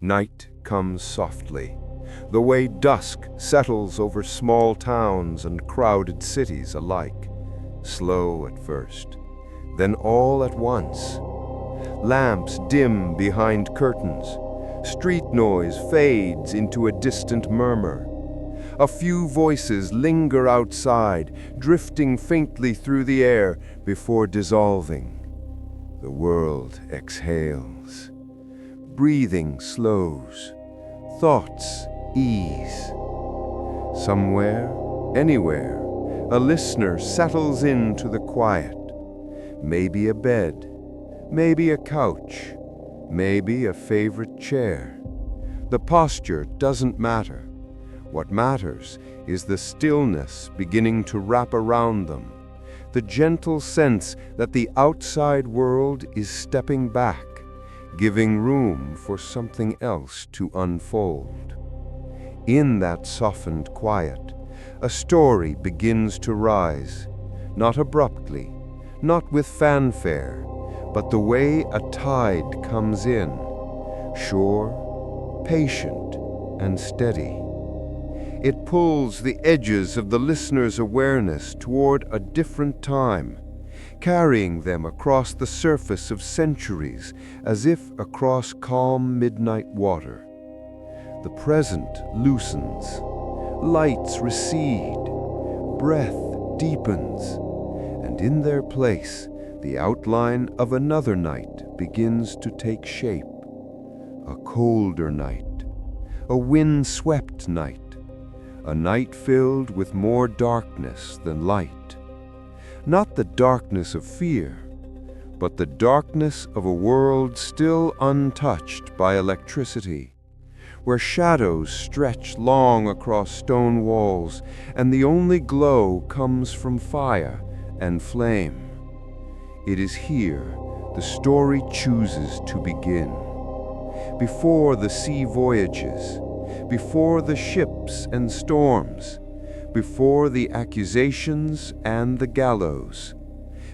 Night comes softly, the way dusk settles over small towns and crowded cities alike, slow at first, then all at once. Lamps dim behind curtains, street noise fades into a distant murmur. A few voices linger outside, drifting faintly through the air before dissolving. The world exhales. Breathing slows. Thoughts ease. Somewhere, anywhere, a listener settles into the quiet. Maybe a bed, maybe a couch, maybe a favorite chair. The posture doesn't matter. What matters is the stillness beginning to wrap around them, the gentle sense that the outside world is stepping back, giving room for something else to unfold. In that softened quiet, a story begins to rise, not abruptly, not with fanfare, but the way a tide comes in, sure, patient, and steady. It pulls the edges of the listener's awareness toward a different time, carrying them across the surface of centuries as if across calm midnight water. The present loosens, lights recede, breath deepens, and in their place, the outline of another night begins to take shape. A colder night, a wind-swept night, a night filled with more darkness than light. Not the darkness of fear, but the darkness of a world still untouched by electricity, where shadows stretch long across stone walls and the only glow comes from fire and flame. It is here the story chooses to begin. Before the sea voyages, before the ships and storms, before the accusations and the gallows,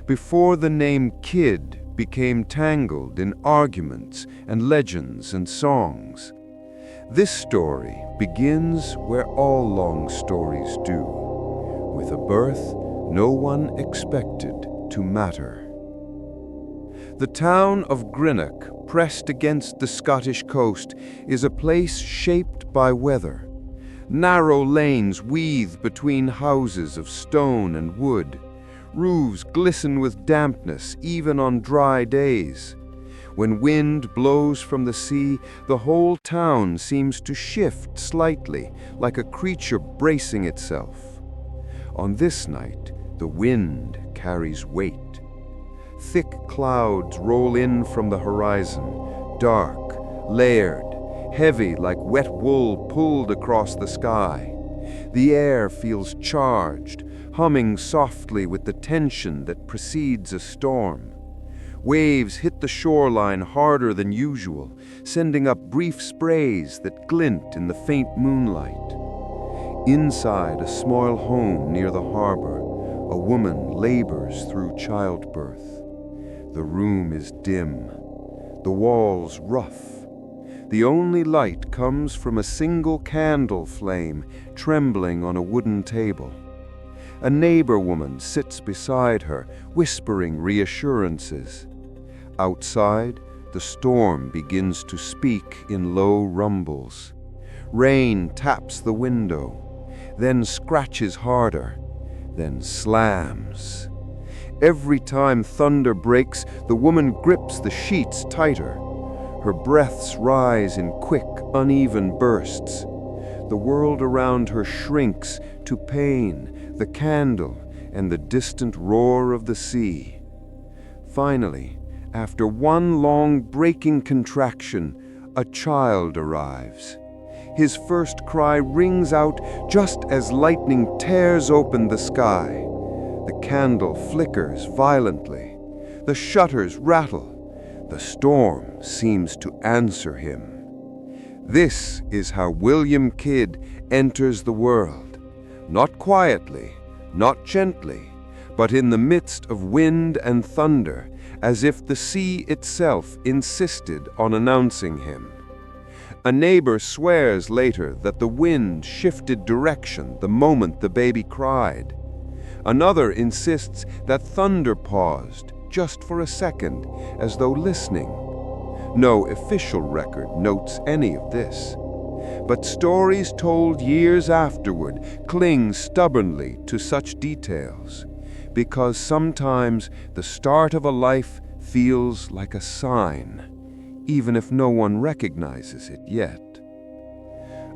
before the name KIDD became tangled in arguments and legends and songs. This story begins where all long stories do, with a birth no one expected to matter. The town of Greenock, pressed against the Scottish coast, is a place shaped by weather. Narrow lanes weave between houses of stone and wood. Roofs glisten with dampness even on dry days. When wind blows from the sea, the whole town seems to shift slightly, like a creature bracing itself. On this night, the wind carries weight. Thick clouds roll in from the horizon, dark, layered, heavy like wet wool pulled across the sky. The air feels charged, humming softly with the tension that precedes a storm. Waves hit the shoreline harder than usual, sending up brief sprays that glint in the faint moonlight. Inside a small home near the harbor, a woman labors through childbirth. The room is dim, the walls rough. The only light comes from a single candle flame trembling on a wooden table. A neighbor woman sits beside her, whispering reassurances. Outside, the storm begins to speak in low rumbles. Rain taps the window, then scratches harder, then slams. Every time thunder breaks, the woman grips the sheets tighter. Her breaths rise in quick, uneven bursts. The world around her shrinks to pain, the candle, and the distant roar of the sea. Finally, after one long breaking contraction, a child arrives. His first cry rings out just as lightning tears open the sky. The candle flickers violently. The shutters rattle. The storm seems to answer him. This is how William Kidd enters the world. Not quietly, not gently, but in the midst of wind and thunder, as if the sea itself insisted on announcing him. A neighbor swears later that the wind shifted direction the moment the baby cried. Another insists that thunder paused just for a second, as though listening. No official record notes any of this. But stories told years afterward cling stubbornly to such details, because sometimes the start of a life feels like a sign, even if no one recognizes it yet.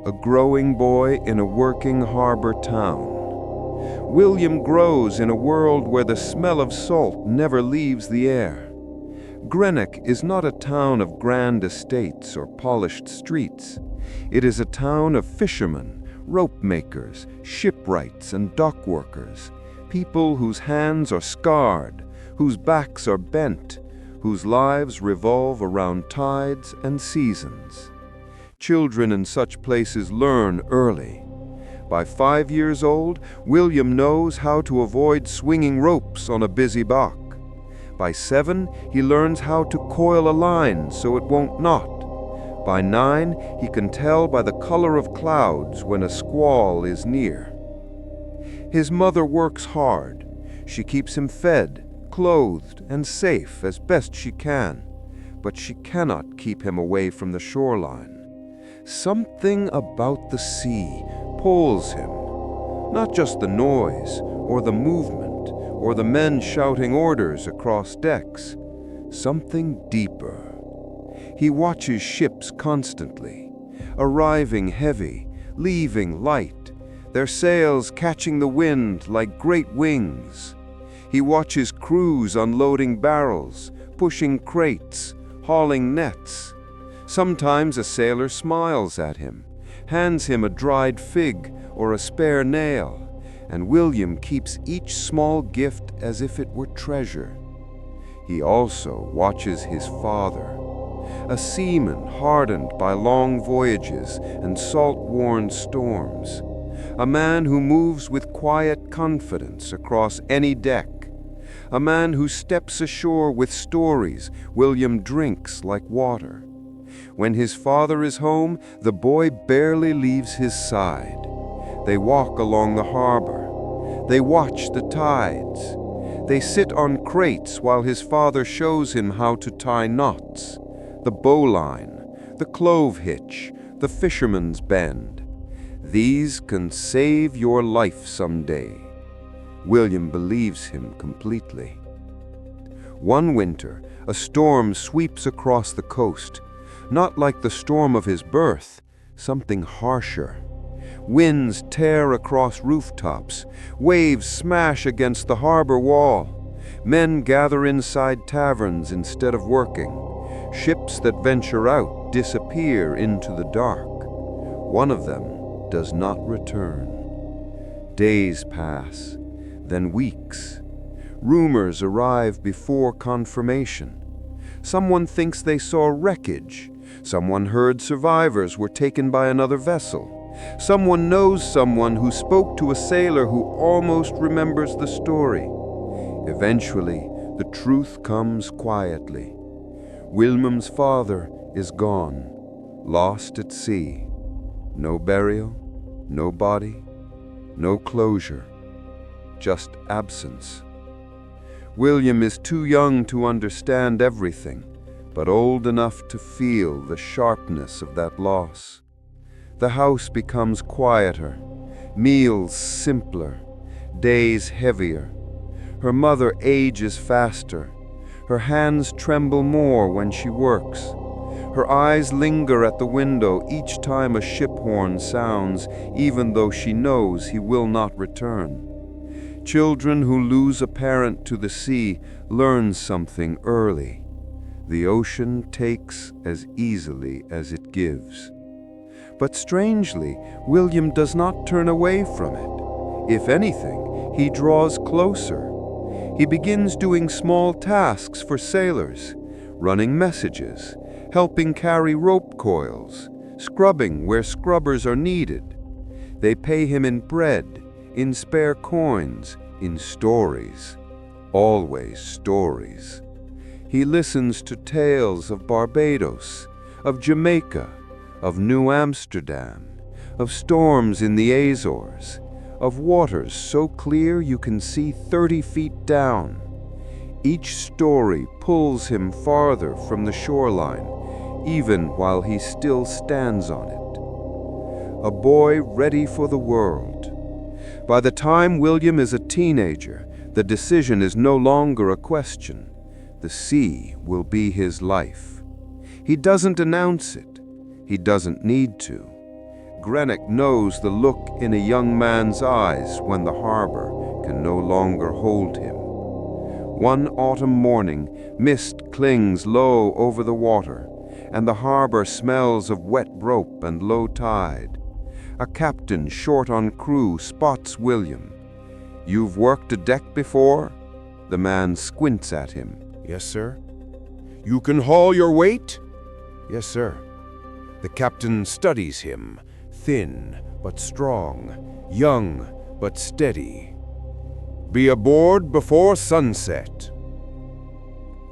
A growing boy in a working harbor town. William grows in a world where the smell of salt never leaves the air. Greenock is not a town of grand estates or polished streets. It is a town of fishermen, rope makers, shipwrights, and dock workers, people whose hands are scarred, whose backs are bent, whose lives revolve around tides and seasons. Children in such places learn early. By 5 years old, William knows how to avoid swinging ropes on a busy dock. By 7, he learns how to coil a line so it won't knot. By 9, he can tell by the color of clouds when a squall is near. His mother works hard. She keeps him fed, clothed, and safe as best she can, but she cannot keep him away from the shoreline. Something about the sea pulls him, not just the noise or the movement or the men shouting orders across decks, something deeper. He watches ships constantly, arriving heavy, leaving light, their sails catching the wind like great wings. He watches crews unloading barrels, pushing crates, hauling nets. Sometimes a sailor smiles at him, hands him a dried fig or a spare nail, and William keeps each small gift as if it were treasure. He also watches his father, a seaman hardened by long voyages and salt-worn storms, a man who moves with quiet confidence across any deck, a man who steps ashore with stories William drinks like water. When his father is home, the boy barely leaves his side. They walk along the harbor. They watch the tides. They sit on crates while his father shows him how to tie knots, the bowline, the clove hitch, the fisherman's bend. These can save your life someday. William believes him completely. One winter, a storm sweeps across the coast, not like the storm of his birth, something harsher. Winds tear across rooftops, waves smash against the harbor wall. Men gather inside taverns instead of working. Ships that venture out disappear into the dark. One of them does not return. Days pass, then weeks. Rumors arrive before confirmation. Someone thinks they saw wreckage. Someone heard survivors were taken by another vessel. Someone knows someone who spoke to a sailor who almost remembers the story. Eventually, the truth comes quietly. William's father is gone, lost at sea. No burial, no body, no closure, just absence. William is too young to understand everything, but old enough to feel the sharpness of that loss. The house becomes quieter, meals simpler, days heavier. Her mother ages faster. Her hands tremble more when she works. Her eyes linger at the window each time a ship horn sounds, even though she knows he will not return. Children who lose a parent to the sea learn something early. The ocean takes as easily as it gives. But strangely, William does not turn away from it. If anything, he draws closer. He begins doing small tasks for sailors, running messages, helping carry rope coils, scrubbing where scrubbers are needed. They pay him in bread, in spare coins, in stories. Always stories. He listens to tales of Barbados, of Jamaica, of New Amsterdam, of storms in the Azores, of waters so clear you can see 30 feet down. Each story pulls him farther from the shoreline, even while he still stands on it. A boy ready for the world. By the time William is a teenager, the decision is no longer a question. The sea will be his life. He doesn't announce it. He doesn't need to. Greenock knows the look in a young man's eyes when the harbor can no longer hold him. One autumn morning, mist clings low over the water, and the harbor smells of wet rope and low tide. A captain short on crew spots William. "You've worked a deck before?" The man squints at him. "Yes, sir." "You can haul your weight?" "Yes, sir." The captain studies him, thin but strong, young but steady. "Be aboard before sunset."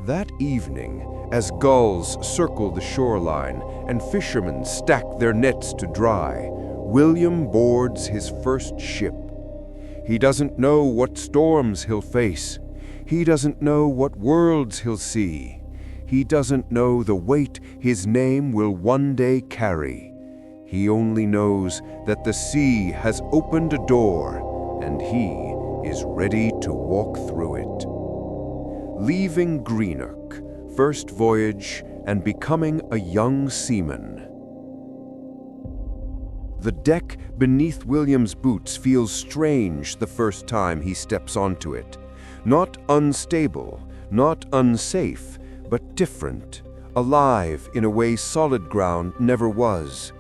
That evening, as gulls circle the shoreline and fishermen stack their nets to dry, William boards his first ship. He doesn't know what storms he'll face. He doesn't know what worlds he'll see. He doesn't know the weight his name will one day carry. He only knows that the sea has opened a door, and he is ready to walk through it. Leaving Greenock, first voyage, and becoming a young seaman. The deck beneath William's boots feels strange the first time he steps onto it. Not unstable, not unsafe, but different, alive in a way solid ground never was.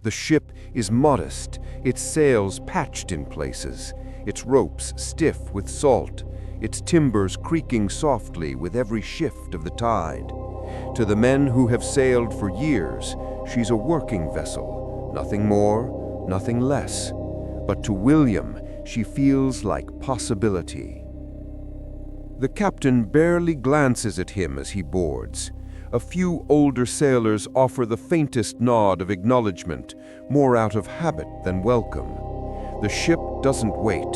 The ship is modest, its sails patched in places, its ropes stiff with salt, its timbers creaking softly with every shift of the tide. To the men who have sailed for years, she's a working vessel, nothing more, nothing less. But to William, she feels like possibility. The captain barely glances at him as he boards. A few older sailors offer the faintest nod of acknowledgement, more out of habit than welcome. The ship doesn't wait.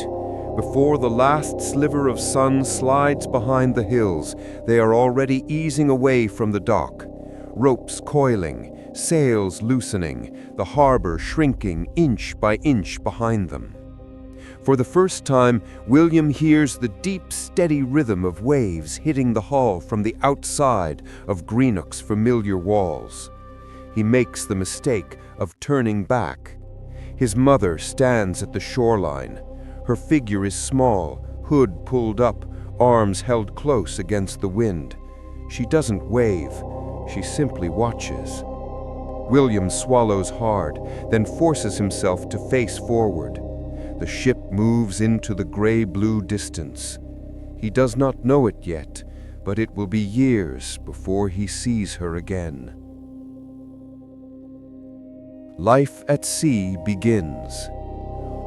Before the last sliver of sun slides behind the hills, they are already easing away from the dock. Ropes coiling, sails loosening, the harbor shrinking inch by inch behind them. For the first time, William hears the deep, steady rhythm of waves hitting the hull from the outside of Greenock's familiar walls. He makes the mistake of turning back. His mother stands at the shoreline. Her figure is small, hood pulled up, arms held close against the wind. She doesn't wave, she simply watches. William swallows hard, then forces himself to face forward. The ship moves into the gray-blue distance. He does not know it yet, but it will be years before he sees her again. Life at sea begins.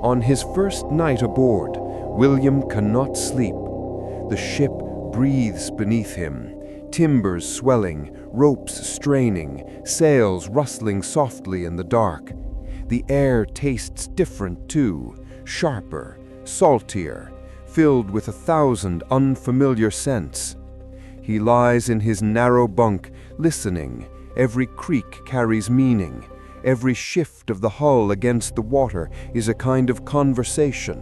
On his first night aboard, William cannot sleep. The ship breathes beneath him, timbers swelling, ropes straining, sails rustling softly in the dark. The air tastes different too, sharper, saltier, filled with 1,000 unfamiliar scents. He lies in his narrow bunk, listening. Every creak carries meaning. Every shift of the hull against the water is a kind of conversation.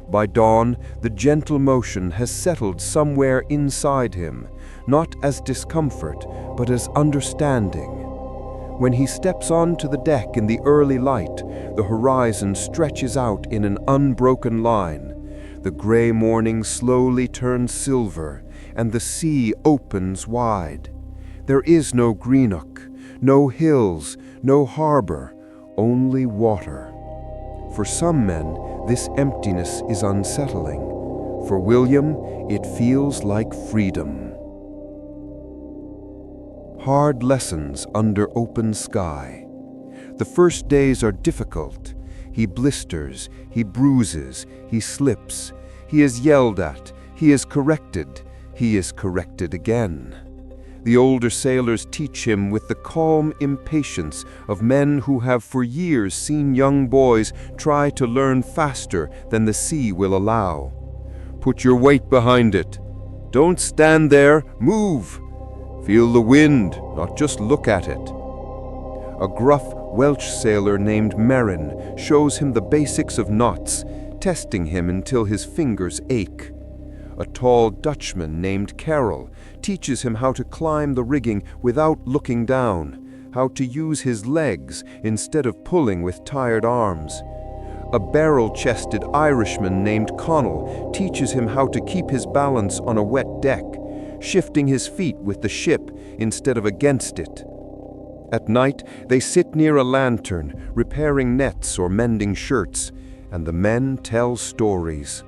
By dawn, the gentle motion has settled somewhere inside him, not as discomfort, but as understanding. When he steps onto the deck in the early light, the horizon stretches out in an unbroken line. The gray morning slowly turns silver, and the sea opens wide. There is no Greenock, no hills, no harbor, only water. For some men, this emptiness is unsettling. For William, it feels like freedom. Hard lessons under open sky. The first days are difficult. He blisters, he bruises, he slips. He is yelled at, he is corrected again. The older sailors teach him with the calm impatience of men who have for years seen young boys try to learn faster than the sea will allow. Put your weight behind it. Don't stand there, move. Feel the wind, not just look at it. A gruff Welsh sailor named Merrin shows him the basics of knots, testing him until his fingers ache. A tall Dutchman named Carol teaches him how to climb the rigging without looking down, how to use his legs instead of pulling with tired arms. A barrel-chested Irishman named Connell teaches him how to keep his balance on a wet deck, shifting his feet with the ship instead of against it. At night, they sit near a lantern, repairing nets or mending shirts, and the men tell stories.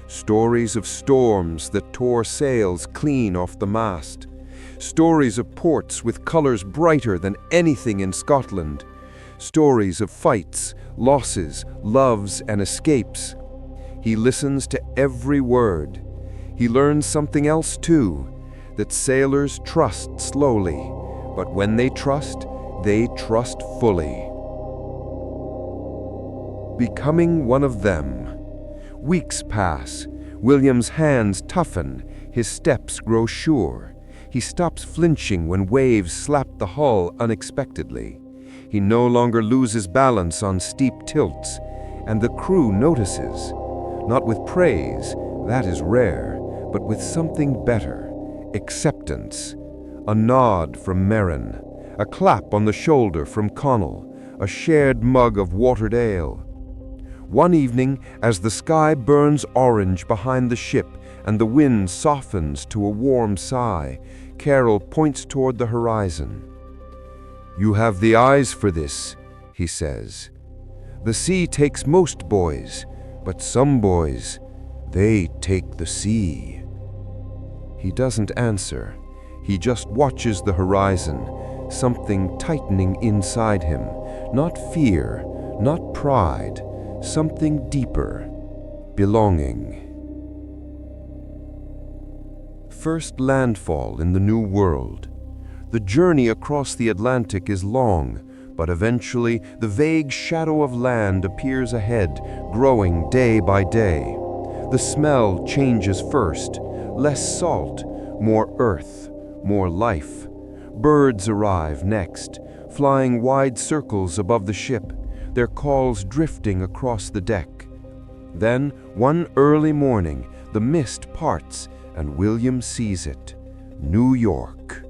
Stories of storms that tore sails clean off the mast. Stories of ports with colors brighter than anything in Scotland. Stories of fights, losses, loves, and escapes. He listens to every word. He learns something else too, that sailors trust slowly, but when they trust fully. Becoming one of them. Weeks pass. William's hands toughen. His steps grow sure. He stops flinching when waves slap the hull unexpectedly. He no longer loses balance on steep tilts, and the crew notices. Not with praise, that is rare, but with something better. Acceptance. A nod from Merrin. A clap on the shoulder from Connell. A shared mug of watered ale. One evening, as the sky burns orange behind the ship and the wind softens to a warm sigh, Carol points toward the horizon. "You have the eyes for this," he says. "The sea takes most boys, but some boys, they take the sea." He doesn't answer. He just watches the horizon, something tightening inside him. Not fear, not pride, something deeper, belonging. First landfall in the New World. The journey across the Atlantic is long, but eventually the vague shadow of land appears ahead, growing day by day. The smell changes first, less salt, more earth, more life. Birds arrive next, flying wide circles above the ship, their calls drifting across the deck. Then, one early morning, the mist parts, and William sees it. New York.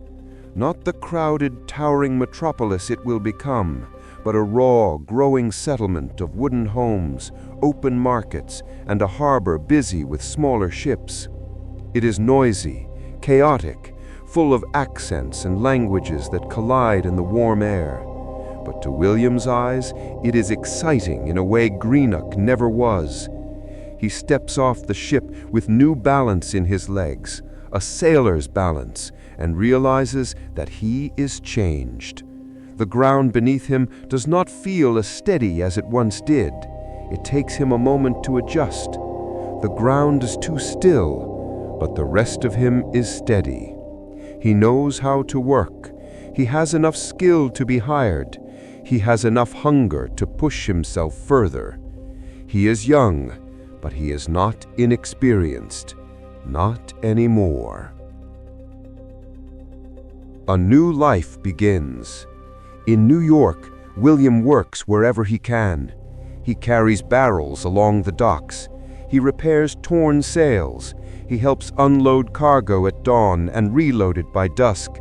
Not the crowded, towering metropolis it will become, but a raw, growing settlement of wooden homes, open markets, and a harbor busy with smaller ships. It is noisy, chaotic, full of accents and languages that collide in the warm air. But to William's eyes, it is exciting in a way Greenock never was. He steps off the ship with new balance in his legs, a sailor's balance, and realizes that he is changed. The ground beneath him does not feel as steady as it once did. It takes him a moment to adjust. The ground is too still, but the rest of him is steady. He knows how to work. He has enough skill to be hired. He has enough hunger to push himself further. He is young, but he is not inexperienced. Not anymore. A new life begins. In New York, William works wherever he can. He carries barrels along the docks. He repairs torn sails. He helps unload cargo at dawn and reload it by dusk.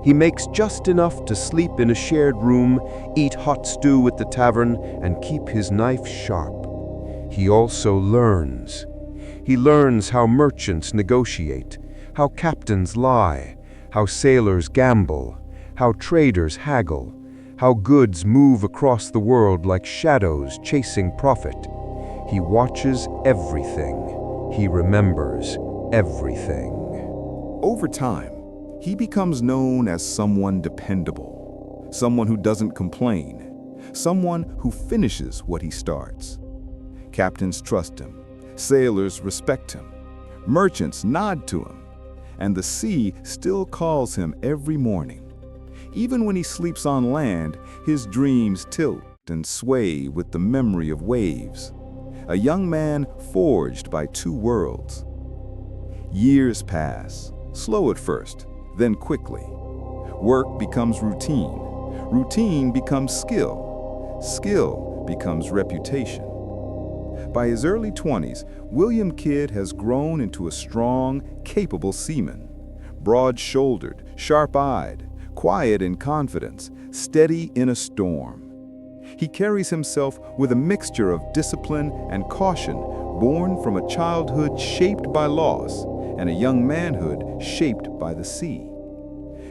He makes just enough to sleep in a shared room, eat hot stew at the tavern, and keep his knife sharp. He also learns. He learns how merchants negotiate, how captains lie, how sailors gamble, how traders haggle, how goods move across the world like shadows chasing profit. He watches everything. He remembers everything. Over time, he becomes known as someone dependable, someone who doesn't complain, someone who finishes what he starts. Captains trust him, sailors respect him, merchants nod to him, and the sea still calls him every morning. Even when he sleeps on land, his dreams tilt and sway with the memory of waves. A young man forged by two worlds. Years pass, slow at first, then quickly. Work becomes routine. Routine becomes skill. Skill becomes reputation. By his early 20s, William Kidd has grown into a strong, capable seaman. Broad-shouldered, sharp-eyed, quiet in confidence, steady in a storm. He carries himself with a mixture of discipline and caution, born from a childhood shaped by loss and a young manhood shaped by the sea.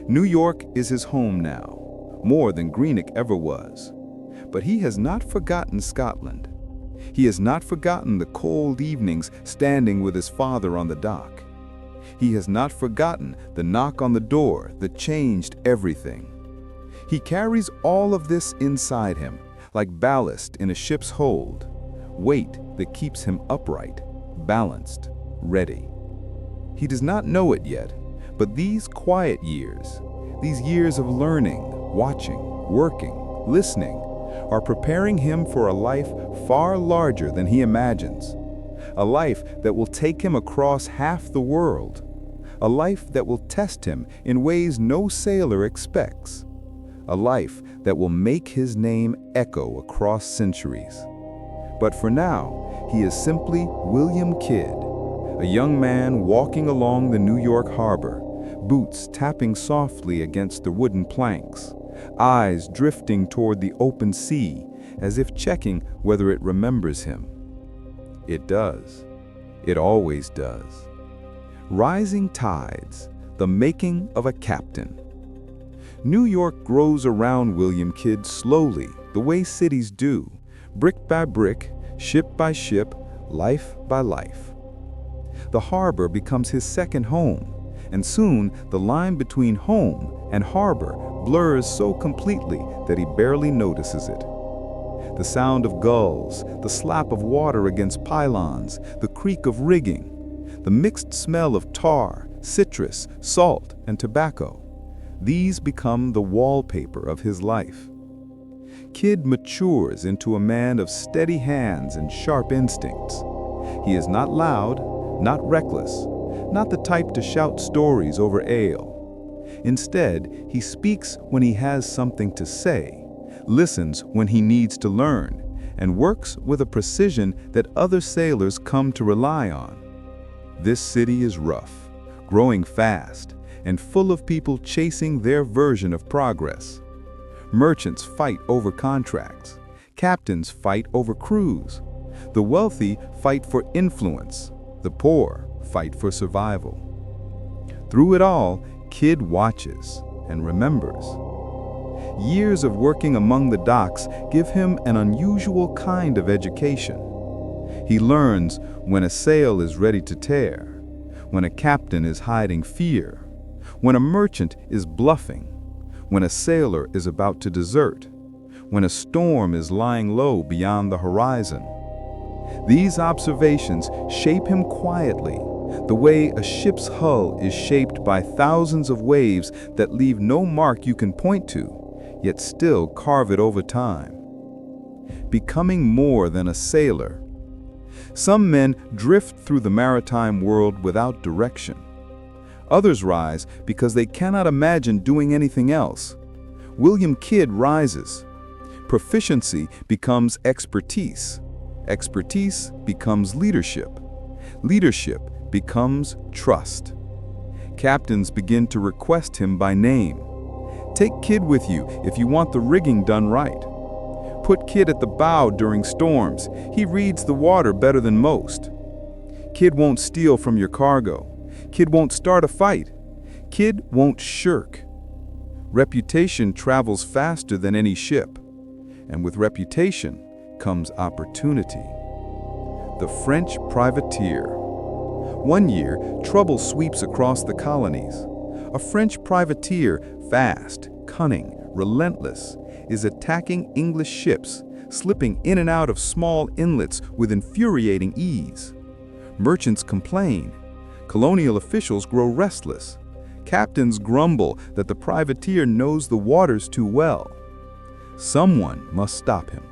New York is his home now, more than Greenock ever was. But he has not forgotten Scotland. He has not forgotten the cold evenings standing with his father on the dock. He has not forgotten the knock on the door that changed everything. He carries all of this inside him, like ballast in a ship's hold, weight that keeps him upright, balanced, ready. He does not know it yet, but these quiet years, these years of learning, watching, working, listening, are preparing him for a life far larger than he imagines. A life that will take him across half the world. A life that will test him in ways no sailor expects. A life that will make his name echo across centuries. But for now, he is simply William Kidd, a young man walking along the New York harbor, boots tapping softly against the wooden planks, eyes drifting toward the open sea as if checking whether it remembers him. It does. It always does. Rising tides, the making of a captain. New York grows around William Kidd slowly, the way cities do, brick by brick, ship by ship, life by life. The harbor becomes his second home, and soon the line between home and harbor blurs so completely that he barely notices it. The sound of gulls, the slap of water against pylons, the creak of rigging, the mixed smell of tar, citrus, salt, and tobacco. These become the wallpaper of his life. Kidd matures into a man of steady hands and sharp instincts. He is not loud, not reckless, not the type to shout stories over ale. Instead, he speaks when he has something to say, listens when he needs to learn, and works with a precision that other sailors come to rely on. This city is rough, growing fast, and full of people chasing their version of progress. Merchants fight over contracts. Captains fight over crews. The wealthy fight for influence. The poor fight for survival. Through it all, Kidd watches and remembers. Years of working among the docks give him an unusual kind of education. He learns when a sail is ready to tear, when a captain is hiding fear, when a merchant is bluffing, when a sailor is about to desert, when a storm is lying low beyond the horizon. These observations shape him quietly, the way a ship's hull is shaped by thousands of waves that leave no mark you can point to, yet still carve it over time. Becoming more than a sailor. Some men drift through the maritime world without direction. Others rise because they cannot imagine doing anything else. William Kidd rises. Proficiency becomes expertise. Expertise becomes leadership. Leadership becomes trust. Captains begin to request him by name. Take Kidd with you if you want the rigging done right. Put Kidd at the bow during storms. He reads the water better than most. Kidd won't steal from your cargo. Kidd won't start a fight. Kidd won't shirk. Reputation travels faster than any ship, and with reputation comes opportunity. The French privateer. One year, trouble sweeps across the colonies. A French privateer, fast, cunning, relentless, is attacking English ships, slipping in and out of small inlets with infuriating ease. Merchants complain. Colonial officials grow restless. Captains grumble that the privateer knows the waters too well. Someone must stop him.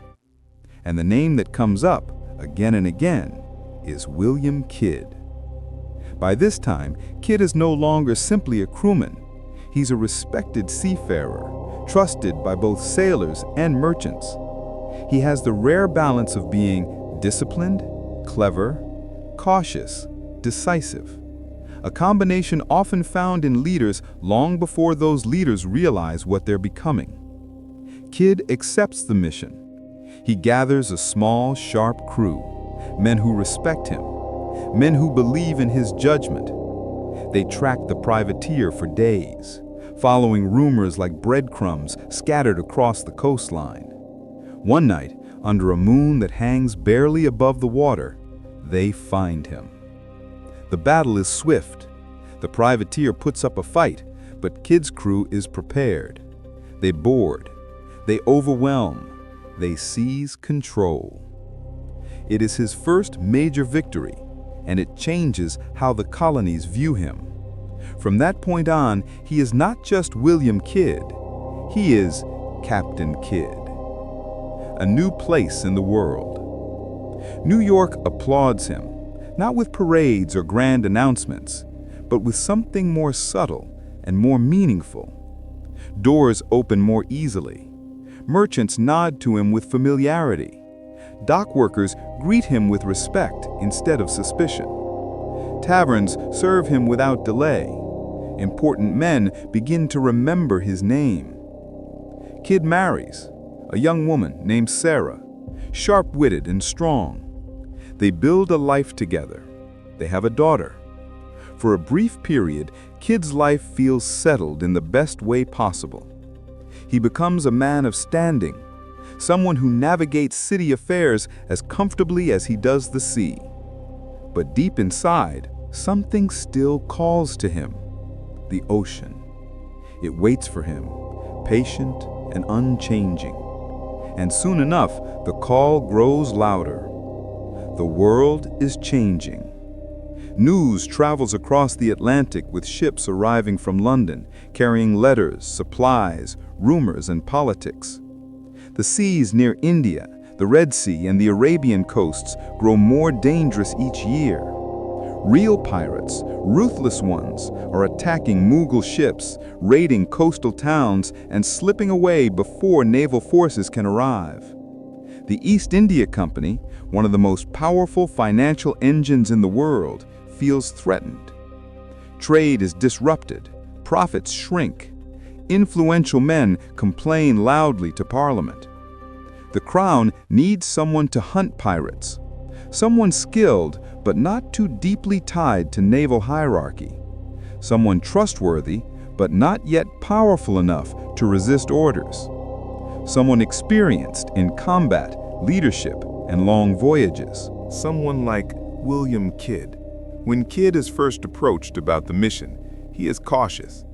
And the name that comes up again and again is William Kidd. By this time, Kidd is no longer simply a crewman. He's a respected seafarer, trusted by both sailors and merchants. He has the rare balance of being disciplined, clever, cautious, decisive. A combination often found in leaders long before those leaders realize what they're becoming. Kidd accepts the mission. He gathers a small, sharp crew, men who respect him, men who believe in his judgment. They track the privateer for days, following rumors like breadcrumbs scattered across the coastline. One night, under a moon that hangs barely above the water, they find him. The battle is swift. The privateer puts up a fight, but Kidd's crew is prepared. They board. They overwhelm. They seize control. It is his first major victory, and it changes how the colonies view him. From that point on, he is not just William Kidd. He is Captain Kidd. A new place in the world. New York applauds him, not with parades or grand announcements, but with something more subtle and more meaningful. Doors open more easily. Merchants nod to him with familiarity. Dock workers greet him with respect instead of suspicion. Taverns serve him without delay. Important men begin to remember his name. Kidd marries a young woman named Sarah, sharp-witted and strong. They build a life together. They have a daughter. For a brief period, Kidd's life feels settled in the best way possible. He becomes a man of standing, someone who navigates city affairs as comfortably as he does the sea. But deep inside, something still calls to him: the ocean. It waits for him, patient and unchanging. And soon enough, the call grows louder. The world is changing. News travels across the Atlantic with ships arriving from London, carrying letters, supplies, rumors, and politics. The seas near India, the Red Sea, and the Arabian coasts grow more dangerous each year. Real pirates, ruthless ones, are attacking Mughal ships, raiding coastal towns, and slipping away before naval forces can arrive. The East India Company, one of the most powerful financial engines in the world, feels threatened. Trade is disrupted, profits shrink. Influential men complain loudly to Parliament. The Crown needs someone to hunt pirates, someone skilled but not too deeply tied to naval hierarchy, someone trustworthy but not yet powerful enough to resist orders, someone experienced in combat, leadership, and long voyages. Someone like William Kidd. When Kidd is first approached about the mission, he is cautious.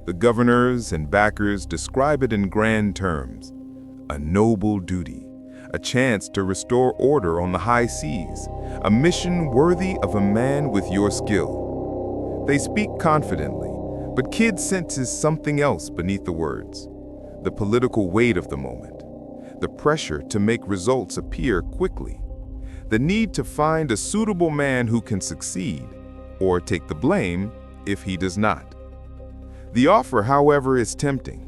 The governors and backers describe it in grand terms: a noble duty, a chance to restore order on the high seas, a mission worthy of a man with your skill. They speak confidently, but Kidd senses something else beneath the words: the political weight of the moment, the pressure to make results appear quickly, the need to find a suitable man who can succeed, or take the blame if he does not. The offer, however, is tempting,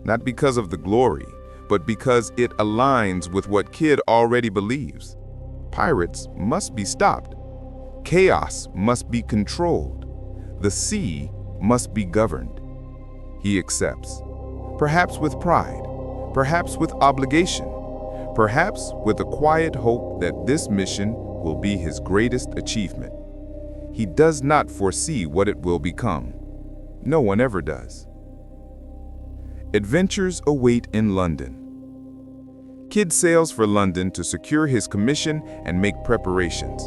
not because of the glory, but because it aligns with what Kidd already believes. Pirates must be stopped. Chaos must be controlled. The sea must be governed. He accepts, perhaps with pride, perhaps with obligation, perhaps with a quiet hope that this mission will be his greatest achievement. He does not foresee what it will become. No one ever does. Adventures await in London. Kidd sails for London to secure his commission and make preparations.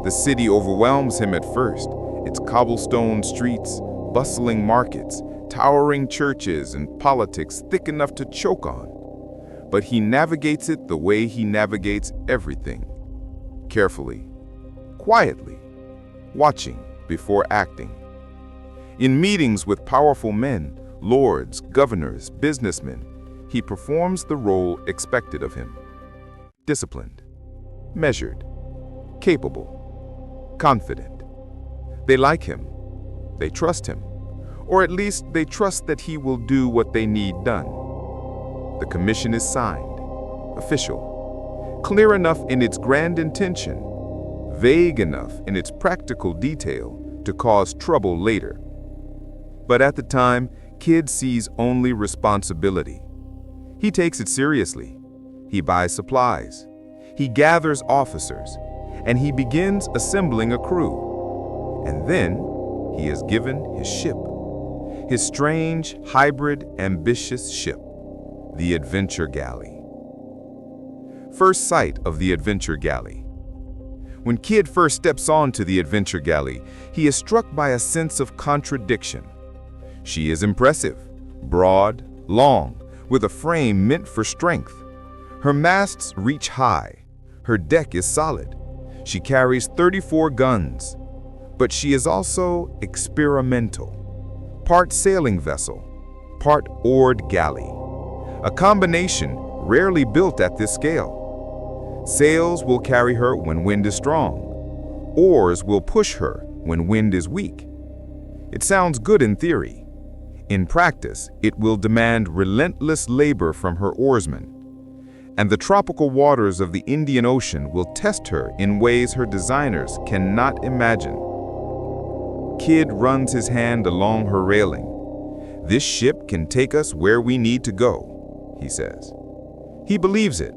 The city overwhelms him at first, its cobblestone streets, bustling markets, towering churches, and politics thick enough to choke on. But he navigates it the way he navigates everything: carefully, quietly, watching, before acting. In meetings with powerful men, lords, governors, businessmen, he performs the role expected of him. Disciplined, measured, capable, confident. They like him. They trust him. Or at least they trust that he will do what they need done. The commission is signed, official, clear enough in its grand intention, vague enough in its practical detail to cause trouble later. But at the time, KIDD sees only responsibility. He takes it seriously. He buys supplies. He gathers officers, and he begins assembling a crew. And then he is given his ship. His strange, hybrid, ambitious ship, the Adventure Galley. First sight of the Adventure Galley. When KIDD first steps onto the Adventure Galley, he is struck by a sense of contradiction. She is impressive, broad, long, with a frame meant for strength. Her masts reach high. Her deck is solid. She carries 34 guns. But she is also experimental. Part sailing vessel, part oared galley. A combination rarely built at this scale. Sails will carry her when wind is strong. Oars will push her when wind is weak. It sounds good in theory. In practice, it will demand relentless labor from her oarsmen. And the tropical waters of the Indian Ocean will test her in ways her designers cannot imagine. KIDD runs his hand along her railing. "This ship can take us where we need to go," he says. He believes it,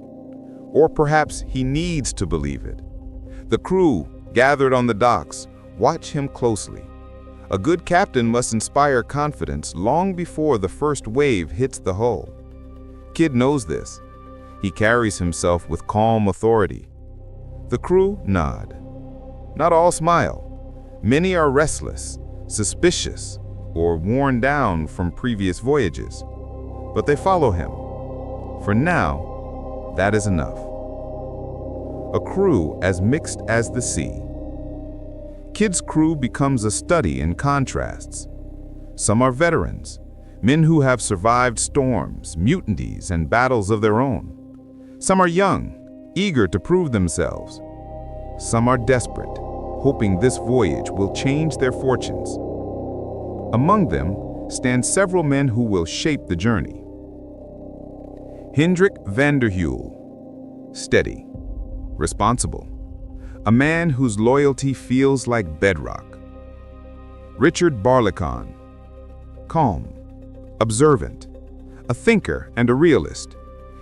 or perhaps he needs to believe it. The crew, gathered on the docks, watch him closely. A good captain must inspire confidence long before the first wave hits the hull. KIDD knows this. He carries himself with calm authority. The crew nod. Not all smile. Many are restless, suspicious, or worn down from previous voyages. But they follow him. For now, that is enough. A crew as mixed as the sea. KIDD's crew becomes a study in contrasts. Some are veterans, men who have survived storms, mutinies, and battles of their own. Some are young, eager to prove themselves. Some are desperate, hoping this voyage will change their fortunes. Among them stand several men who will shape the journey. Hendrik van der Heul, steady, responsible, a man whose loyalty feels like bedrock. Richard Barleycorn, calm, observant, a thinker and a realist.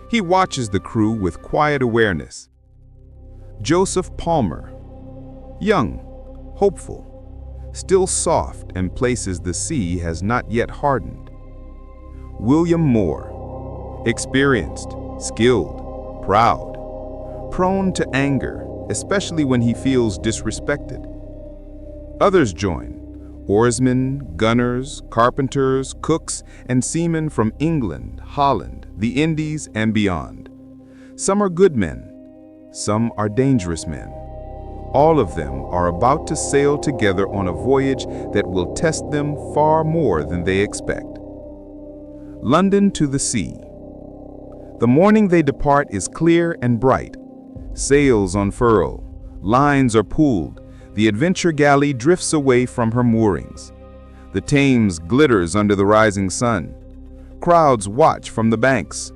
He watches the crew with quiet awareness. Joseph Palmer, young, hopeful, still soft and places the sea has not yet hardened. William Moore, experienced, skilled, proud, prone to anger, especially when he feels disrespected. Others join, oarsmen, gunners, carpenters, cooks, and seamen from England, Holland, the Indies, and beyond. Some are good men, some are dangerous men. All of them are about to sail together on a voyage that will test them far more than they expect. London to the sea. The morning they depart is clear and bright. Sails unfurl, lines are pulled, the Adventure Galley drifts away from her moorings. The Thames glitters under the rising sun. Crowds watch from the banks.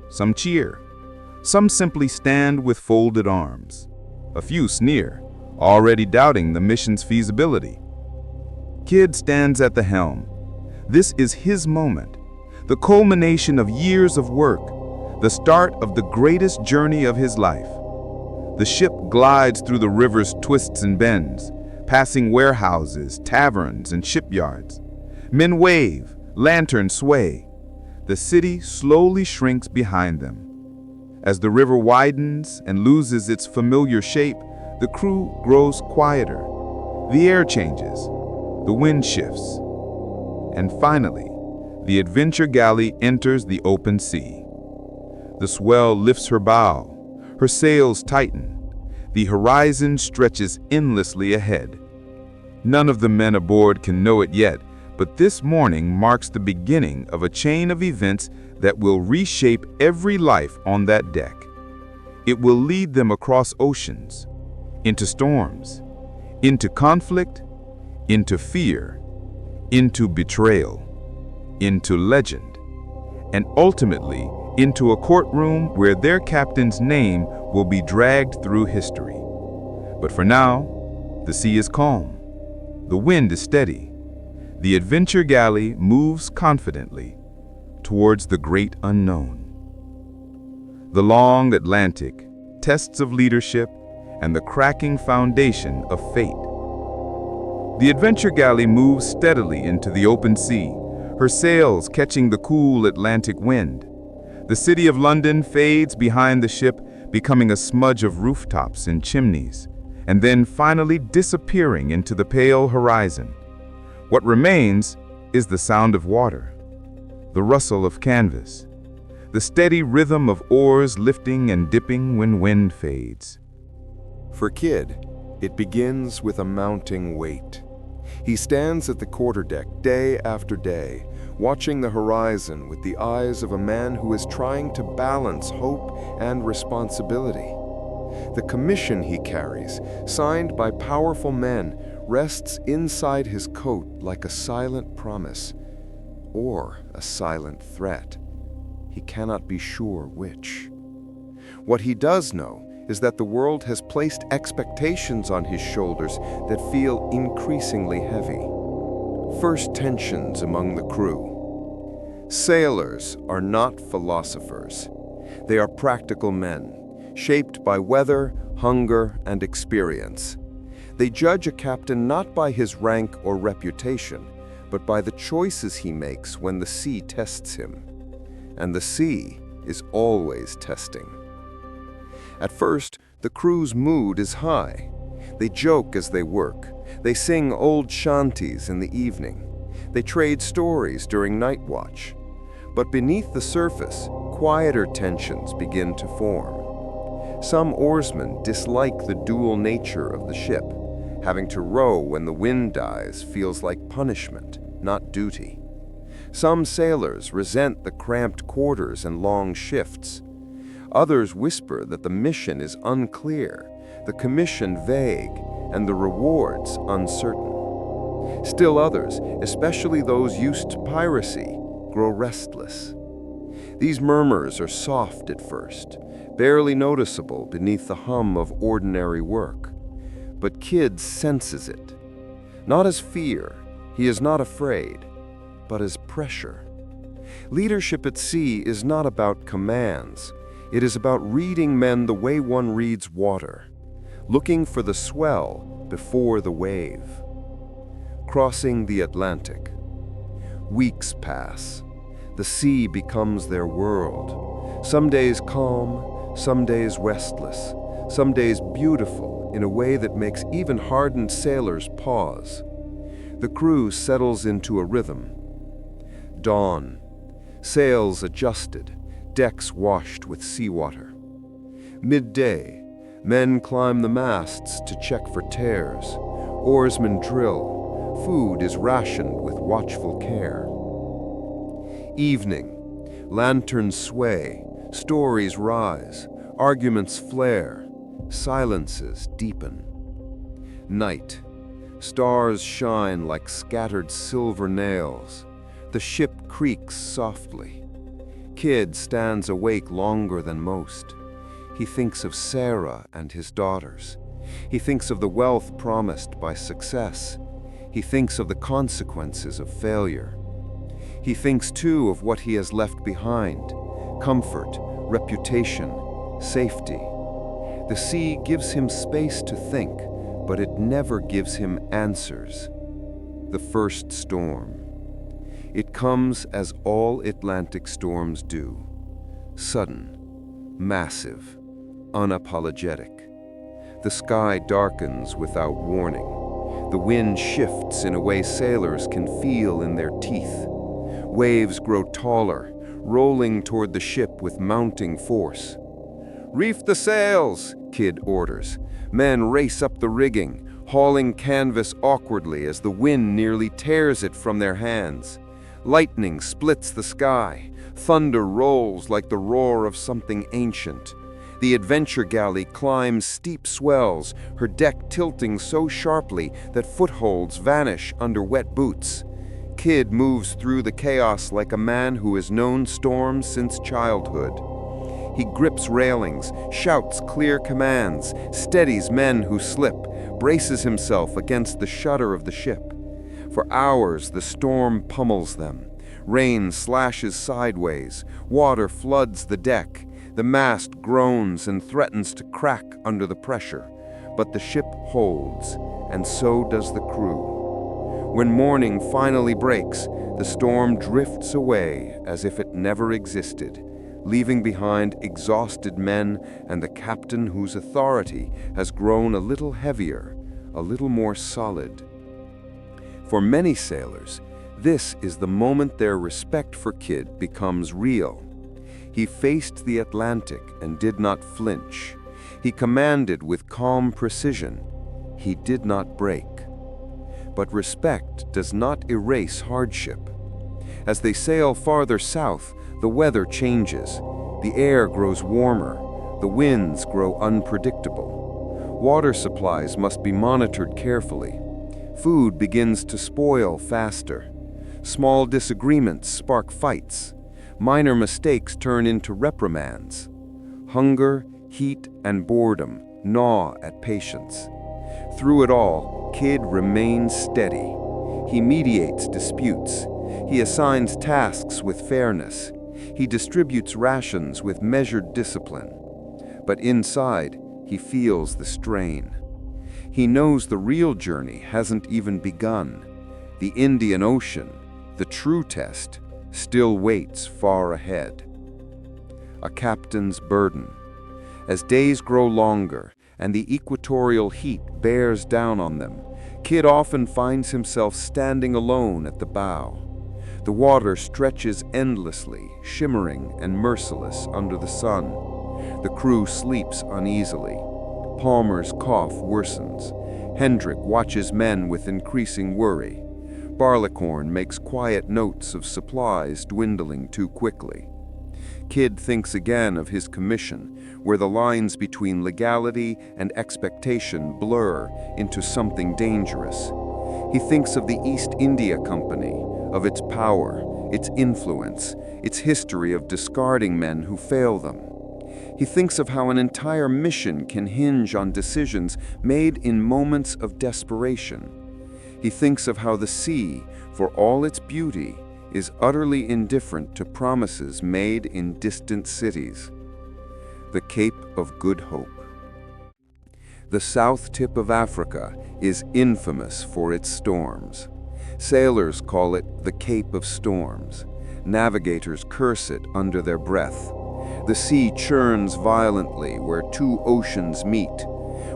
Some cheer. Some simply stand with folded arms. A few sneer, already doubting the mission's feasibility. KIDD stands at the helm. This is his moment, the culmination of years of work, the start of the greatest journey of his life. The ship glides through the river's twists and bends, passing warehouses, taverns, and shipyards. Men wave, lanterns sway. The city slowly shrinks behind them. As the river widens and loses its familiar shape, the crew grows quieter. The air changes, the wind shifts. And finally, the Adventure Galley enters the open sea. The swell lifts her bow, her sails tighten. The horizon stretches endlessly ahead. None of the men aboard can know it yet, but this morning marks the beginning of a chain of events that will reshape every life on that deck. It will lead them across oceans, into storms, into conflict, into fear, into betrayal, into legend, and ultimately into a courtroom where their captain's name will be dragged through history. But for now, the sea is calm, the wind is steady, the Adventure Galley moves confidently towards the great unknown. The long Atlantic, tests of leadership, and the cracking foundation of fate. The Adventure Galley moves steadily into the open sea, her sails catching the cool Atlantic wind. The city of London fades behind the ship, becoming a smudge of rooftops and chimneys, and then finally disappearing into the pale horizon. What remains is the sound of water, the rustle of canvas, the steady rhythm of oars lifting and dipping when wind fades. For Kidd, it begins with a mounting weight. He stands at the quarterdeck day after day, watching the horizon with the eyes of a man who is trying to balance hope and responsibility. The commission he carries, signed by powerful men, rests inside his coat like a silent promise, or a silent threat. He cannot be sure which. What he does know is that the world has placed expectations on his shoulders that feel increasingly heavy. First tensions among the crew. Sailors are not philosophers. They are practical men, shaped by weather, hunger, and experience. They judge a captain not by his rank or reputation, but by the choices he makes when the sea tests him. And the sea is always testing. At first, the crew's mood is high. They joke as they work. They sing old shanties in the evening. They trade stories during night watch. But beneath the surface, quieter tensions begin to form. Some oarsmen dislike the dual nature of the ship. Having to row when the wind dies feels like punishment, not duty. Some sailors resent the cramped quarters and long shifts. Others whisper that the mission is unclear, the commission vague, and the rewards uncertain. Still others, especially those used to piracy, grow restless. These murmurs are soft at first, barely noticeable beneath the hum of ordinary work. But Kidd senses it. Not as fear, he is not afraid, but as pressure. Leadership at sea is not about commands. It is about reading men the way one reads water, looking for the swell before the wave. Crossing the Atlantic. Weeks pass. The sea becomes their world. Some days calm, some days restless, some days beautiful in a way that makes even hardened sailors pause. The crew settles into a rhythm. Dawn. Sails adjusted. Decks washed with seawater. Midday, men climb the masts to check for tears. Oarsmen drill. Food is rationed with watchful care. Evening, lanterns sway, stories rise, arguments flare, silences deepen. Night, stars shine like scattered silver nails. The ship creaks softly. Kidd stands awake longer than most. He thinks of Sarah and his daughters. He thinks of the wealth promised by success. He thinks of the consequences of failure. He thinks too of what he has left behind: comfort, reputation, safety. The sea gives him space to think, but it never gives him answers. The first storm. It comes as all Atlantic storms do. Sudden, massive, unapologetic. The sky darkens without warning. The wind shifts in a way sailors can feel in their teeth. Waves grow taller, rolling toward the ship with mounting force. "Reef the sails," Kidd orders. Men race up the rigging. hauling canvas awkwardly as the wind nearly tears it from their hands. Lightning splits the sky. Thunder rolls like the roar of something ancient. The Adventure Galley climbs steep swells, her deck tilting so sharply that footholds vanish under wet boots. KIDD moves through the chaos like a man who has known storms since childhood. He grips railings, shouts clear commands, steadies men who slip, braces himself against the shudder of the ship. For hours the storm pummels them. Rain slashes sideways, water floods the deck. The mast groans and threatens to crack under the pressure, but the ship holds, and so does the crew. When morning finally breaks, the storm drifts away as if it never existed, leaving behind exhausted men and the captain whose authority has grown a little heavier, a little more solid. For many sailors, this is the moment their respect for KIDD becomes real. He faced the Atlantic and did not flinch. He commanded with calm precision. He did not break. But respect does not erase hardship. As they sail farther south, the weather changes. The air grows warmer. The winds grow unpredictable. Water supplies must be monitored carefully. Food begins to spoil faster. Small disagreements spark fights. Minor mistakes turn into reprimands. Hunger, heat, and boredom gnaw at patience. Through it all, KIDD remains steady. He mediates disputes. He assigns tasks with fairness. He distributes rations with measured discipline. But inside, he feels the strain. He knows the real journey hasn't even begun. The Indian Ocean, the true test, still waits far ahead. A captain's burden. As days grow longer and the equatorial heat bears down on them, KIDD often finds himself standing alone at the bow. The water stretches endlessly, shimmering and merciless under the sun. The crew sleeps uneasily. Palmer's cough worsens. Hendrik watches men with increasing worry. Barleycorn makes quiet notes of supplies dwindling too quickly. KIDD thinks again of his commission, where the lines between legality and expectation blur into something dangerous. He thinks of the East India Company, of its power, its influence, its history of discarding men who fail them. He thinks of how an entire mission can hinge on decisions made in moments of desperation. He thinks of how the sea, for all its beauty, is utterly indifferent to promises made in distant cities. The Cape of Good Hope. The south tip of Africa is infamous for its storms. Sailors call it the Cape of Storms. Navigators curse it under their breath. The sea churns violently where two oceans meet.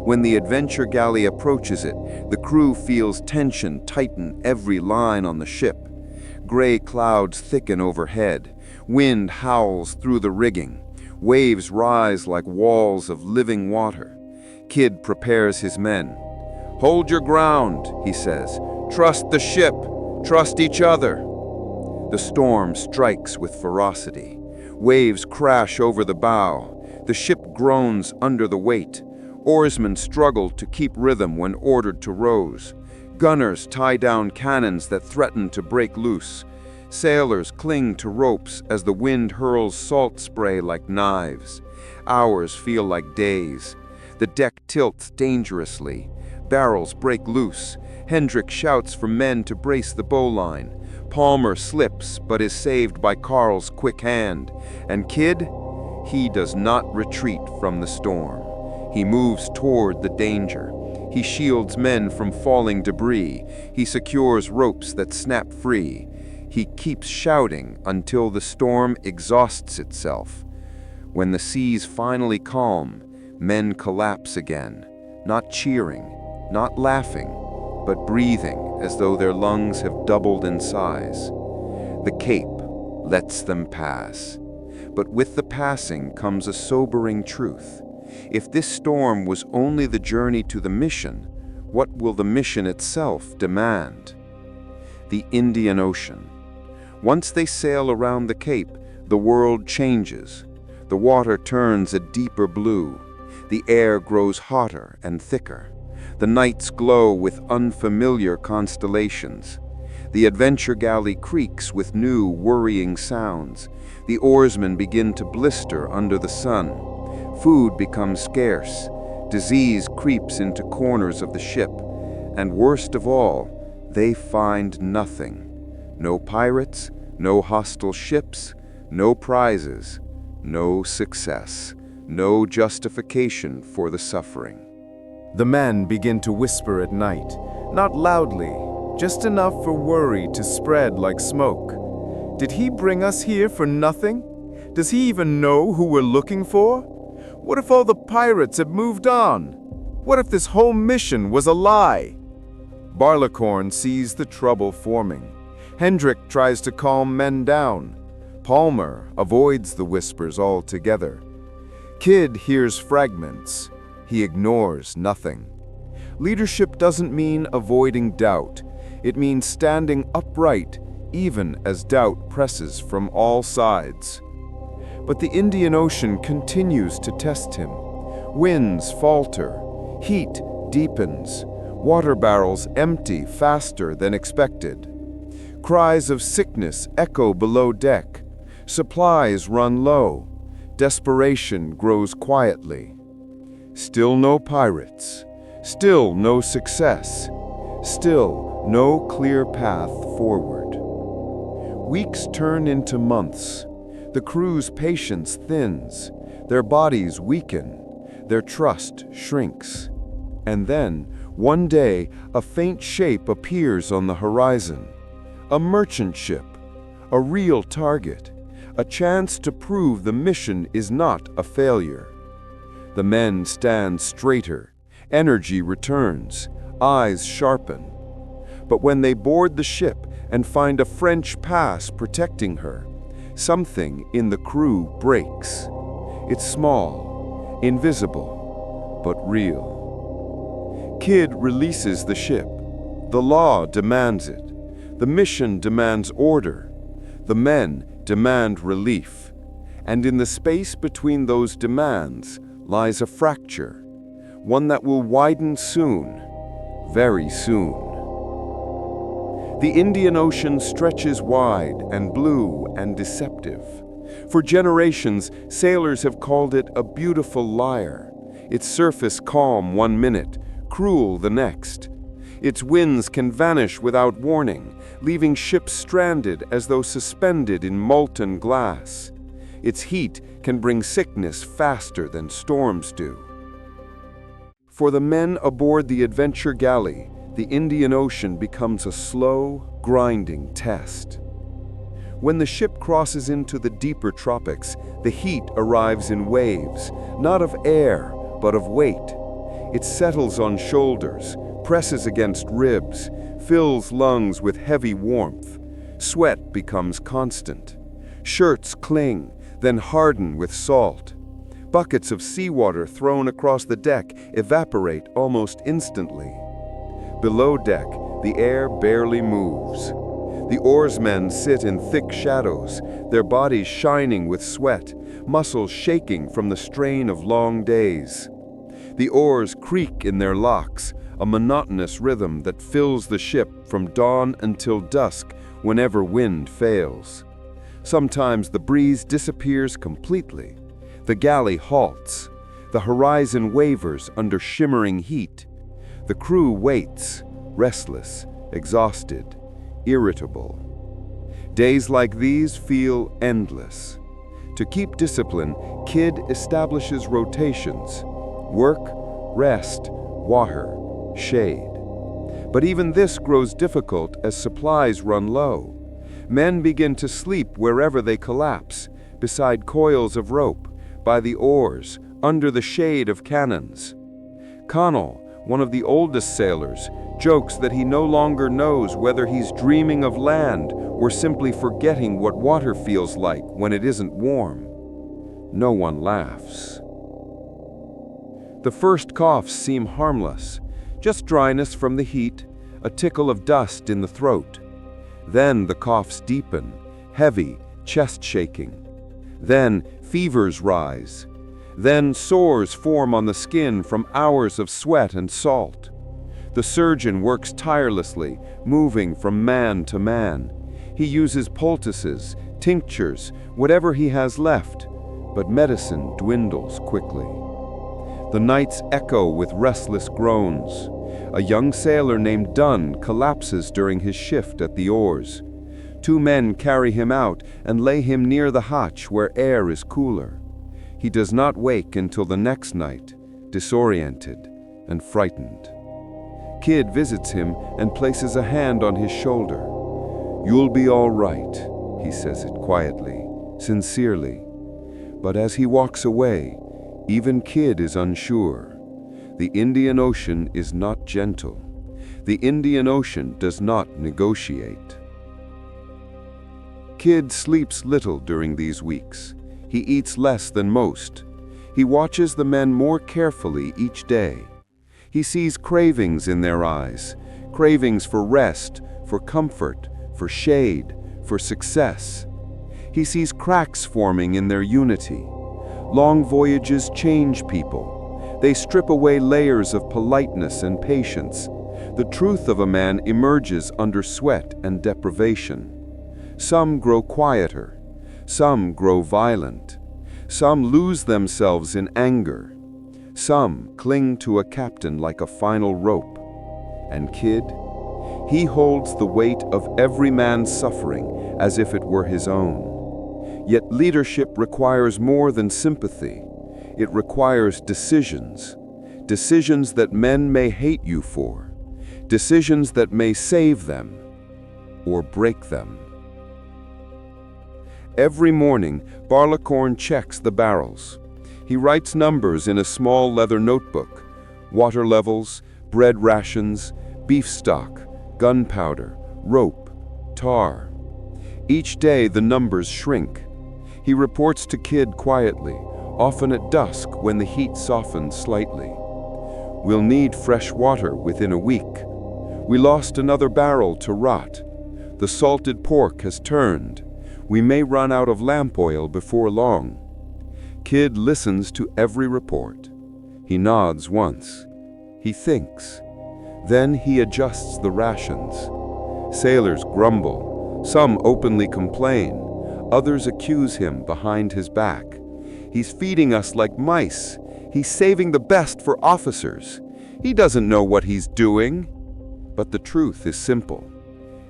When the Adventure Galley approaches it, the crew feels tension tighten every line on the ship. Gray clouds thicken overhead. Wind howls through the rigging. Waves rise like walls of living water. KIDD prepares his men. "Hold your ground," he says. "Trust the ship. Trust each other." The storm strikes with ferocity. Waves crash over the bow. The ship groans under the weight. Oarsmen struggle to keep rhythm when ordered to rows. Gunners tie down cannons that threaten to break loose. Sailors cling to ropes as the wind hurls salt spray like knives. Hours feel like days. The deck tilts dangerously. Barrels break loose. Hendrik shouts for men to brace the bowline. Palmer slips but is saved by Carl's quick hand. And KIDD? He does not retreat from the storm. He moves toward the danger. He shields men from falling debris. He secures ropes that snap free. He keeps shouting until the storm exhausts itself. When the seas finally calm, men collapse again, not cheering, not laughing, but breathing as though their lungs have doubled in size. The Cape lets them pass. But with the passing comes a sobering truth. If this storm was only the journey to the mission, What will the mission itself demand? The Indian Ocean. Once they sail around the Cape, the world changes. The water turns a deeper blue. The air grows hotter and thicker. The nights glow with unfamiliar constellations. The Adventure Galley creaks with new, worrying sounds. The oarsmen begin to blister under the sun. Food becomes scarce. Disease creeps into corners of the ship. And worst of all, they find nothing. No pirates, no hostile ships, no prizes, no success, no justification for the suffering. The men begin to whisper at night, not loudly, just enough for worry to spread like smoke. Did he bring us here for nothing? Does he even know who we're looking for? What if all the pirates have moved on? What if this whole mission was a lie? Barleycorn sees the trouble forming. Hendrik tries to calm men down. Palmer avoids the whispers altogether. KIDD hears fragments. He ignores nothing. Leadership doesn't mean avoiding doubt. It means standing upright, even as doubt presses from all sides. But the Indian Ocean continues to test him. Winds falter. Heat deepens. Water barrels empty faster than expected. Cries of sickness echo below deck. Supplies run low. Desperation grows quietly. Still no pirates. Still no success. Still no clear path forward. Weeks turn into months. The crew's patience thins. Their bodies weaken. Their trust shrinks. And then, one day, a faint shape appears on the horizon. A merchant ship. A real target. A chance to prove the mission is not a failure. The men stand straighter. Energy returns. Eyes sharpen. But when they board the ship and find a French pass protecting her, something in the crew breaks. It's small, invisible, but real. KIDD releases the ship. The law demands it. The mission demands order. The men demand relief. And in the space between those demands lies a fracture, one that will widen soon, very soon. The Indian Ocean stretches wide and blue and deceptive. For generations, sailors have called it a beautiful liar. Its surface calm one minute, cruel the next. Its winds can vanish without warning, leaving ships stranded as though suspended in molten glass. Its heat can bring sickness faster than storms do. For the men aboard the Adventure Galley, the Indian Ocean becomes a slow, grinding test. When the ship crosses into the deeper tropics, the heat arrives in waves, not of air, but of weight. It settles on shoulders, presses against ribs, fills lungs with heavy warmth. Sweat becomes constant. Shirts cling, then harden with salt. Buckets of seawater thrown across the deck evaporate almost instantly. Below deck, the air barely moves. The oarsmen sit in thick shadows, their bodies shining with sweat, muscles shaking from the strain of long days. The oars creak in their locks, a monotonous rhythm that fills the ship from dawn until dusk whenever wind fails. Sometimes the breeze disappears completely. The galley halts. The horizon wavers under shimmering heat. The crew waits, restless, exhausted, irritable. Days like these feel endless. To keep discipline, KIDD establishes rotations: work, rest, water, shade. But even this grows difficult as supplies run low. Men begin to sleep wherever they collapse, beside coils of rope, by the oars, under the shade of cannons. Connell, one of the oldest sailors, jokes that he no longer knows whether he's dreaming of land or simply forgetting what water feels like when it isn't warm. No one laughs. The first coughs seem harmless, Just dryness from the heat, a tickle of dust in the throat. Then the coughs deepen, heavy, chest shaking. Then fevers rise. Then sores form on the skin from hours of sweat and salt. The surgeon works tirelessly, moving from man to man. He uses poultices, tinctures, whatever he has left, but medicine dwindles quickly. The nights echo with restless groans. A young sailor named Dunn collapses during his shift at the oars. 2 men carry him out and lay him near the hatch where air is cooler. He does not wake until the next night, disoriented and frightened. KIDD visits him and places a hand on his shoulder. "You'll be all right," he says it quietly, sincerely. But as he walks away, even KIDD is unsure. The Indian Ocean is not gentle. The Indian Ocean does not negotiate. KIDD sleeps little during these weeks. He eats less than most. He watches the men more carefully each day. He sees cravings in their eyes, cravings for rest, for comfort, for shade, for success. He sees cracks forming in their unity. Long voyages change people. They strip away layers of politeness and patience. The truth of a man emerges under sweat and deprivation. Some grow quieter. Some grow violent. Some lose themselves in anger. Some cling to a captain like a final rope. And KIDD? He holds the weight of every man's suffering as if it were his own. Yet leadership requires more than sympathy. It requires decisions. Decisions that men may hate you for. Decisions that may save them or break them. Every morning, Barleycorn checks the barrels. He writes numbers in a small leather notebook: water levels, bread rations, beef stock, gunpowder, rope, tar. Each day the numbers shrink. He reports to KIDD quietly, often at dusk when the heat softens slightly. "We'll need fresh water within a week. We lost another barrel to rot. The salted pork has turned. We may run out of lamp oil before long." KIDD listens to every report. He nods once. He thinks. Then he adjusts the rations. Sailors grumble. Some openly complain. Others accuse him behind his back. "He's feeding us like mice. He's saving the best for officers. He doesn't know what he's doing." But the truth is simple.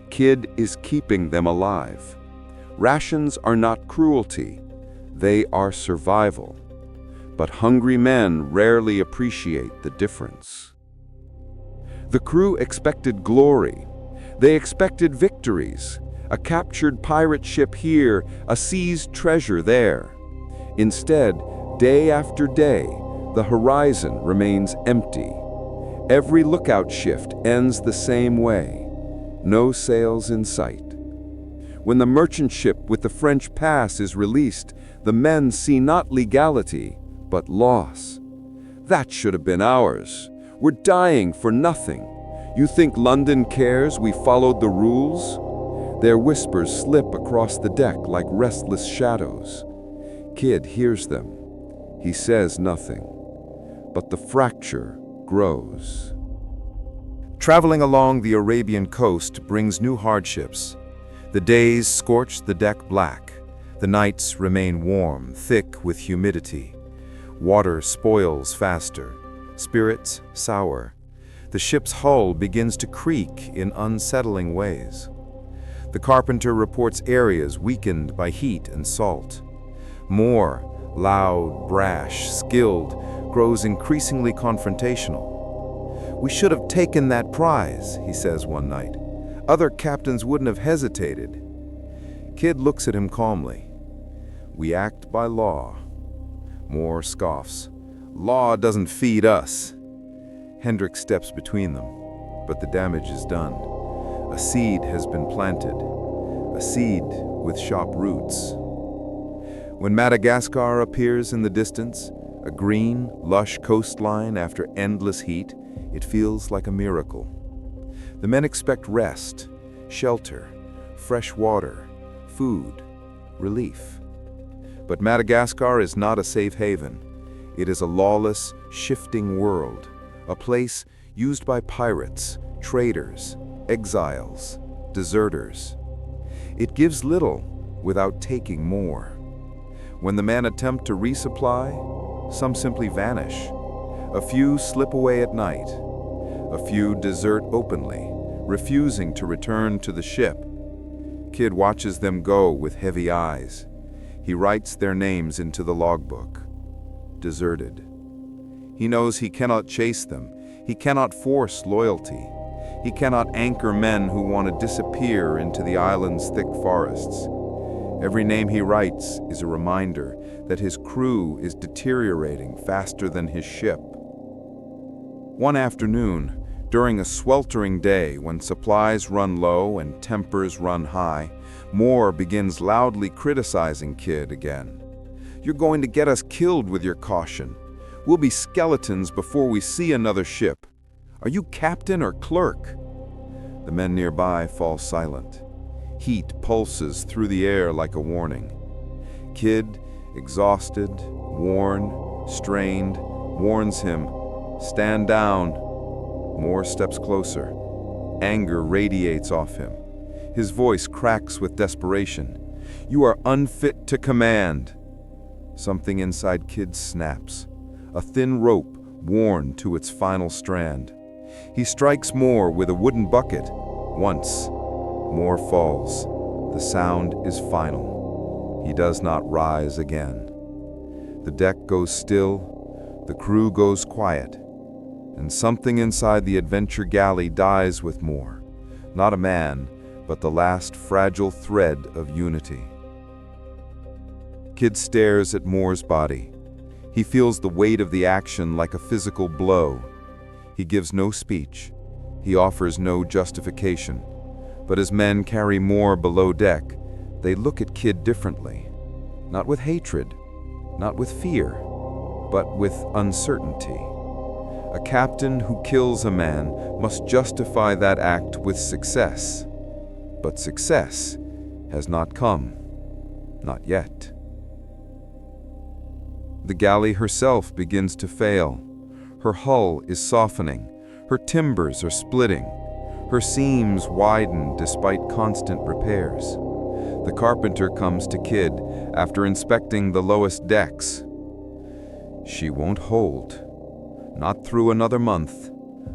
KIDD is keeping them alive. Rations are not cruelty. They are survival. But hungry men rarely appreciate the difference. The crew expected glory. They expected victories. A captured pirate ship here, a seized treasure there. Instead, day after day, the horizon remains empty. Every lookout shift ends the same way. No sails in sight. When the merchant ship with the French pass is released, the men see not legality, but loss. "That should have been ours. We're dying for nothing. You think London cares we followed the rules?" Their whispers slip across the deck like restless shadows. KIDD hears them. He says nothing. But the fracture grows. Traveling along the Arabian coast brings new hardships. The days scorch the deck black. The nights remain warm, thick with humidity. Water spoils faster. Spirits sour. The ship's hull begins to creak in unsettling ways. The carpenter reports areas weakened by heat and salt. Moore, loud, brash, skilled, grows increasingly confrontational. "We should have taken that prize," he says one night. "Other captains wouldn't have hesitated." KIDD looks at him calmly. "We act by law." Moore scoffs. "Law doesn't feed us." Hendrik steps between them, but the damage is done. A seed has been planted, a seed with sharp roots. When Madagascar appears in the distance, a green, lush coastline after endless heat, It feels like a miracle. The men expect rest, shelter, fresh water, food, relief. But Madagascar is not a safe haven. It is a lawless, shifting world, a place used by pirates, traders, exiles, deserters. It gives little without taking more. When the men attempt to resupply, some simply vanish. A few slip away at night. A few desert openly, refusing to return to the ship. KIDD watches them go with heavy eyes. He writes their names into the logbook. Deserted. He knows he cannot chase them. He cannot force loyalty. He cannot anchor men who want to disappear into the island's thick forests. Every name he writes is a reminder that his crew is deteriorating faster than his ship. One afternoon, during a sweltering day when supplies run low and tempers run high, Moore begins loudly criticizing KIDD again. "You're going to get us killed with your caution. We'll be skeletons before we see another ship. Are you captain or clerk?" The men nearby fall silent. Heat pulses through the air like a warning. KIDD, exhausted, worn, strained, warns him, "Stand down." Moore steps closer. Anger radiates off him. His voice cracks with desperation. "You are unfit to command." Something inside KIDD snaps. A thin rope worn to its final strand. He strikes Moore with a wooden bucket. Once. Moore falls. The sound is final. He does not rise again. The deck goes still. The crew goes quiet. And something inside the Adventure Galley dies with Moore. Not a man, but the last fragile thread of unity. KIDD stares at Moore's body. He feels the weight of the action like a physical blow. He gives no speech. He offers no justification. But as men carry Moore below deck, they look at KIDD differently. Not with hatred, not with fear, but with uncertainty. A captain who kills a man must justify that act with success. But success has not come. Not yet. The galley herself begins to fail. Her hull is softening. Her timbers are splitting. Her seams widen despite constant repairs. The carpenter comes to KIDD after inspecting the lowest decks. "She won't hold. Not through another month.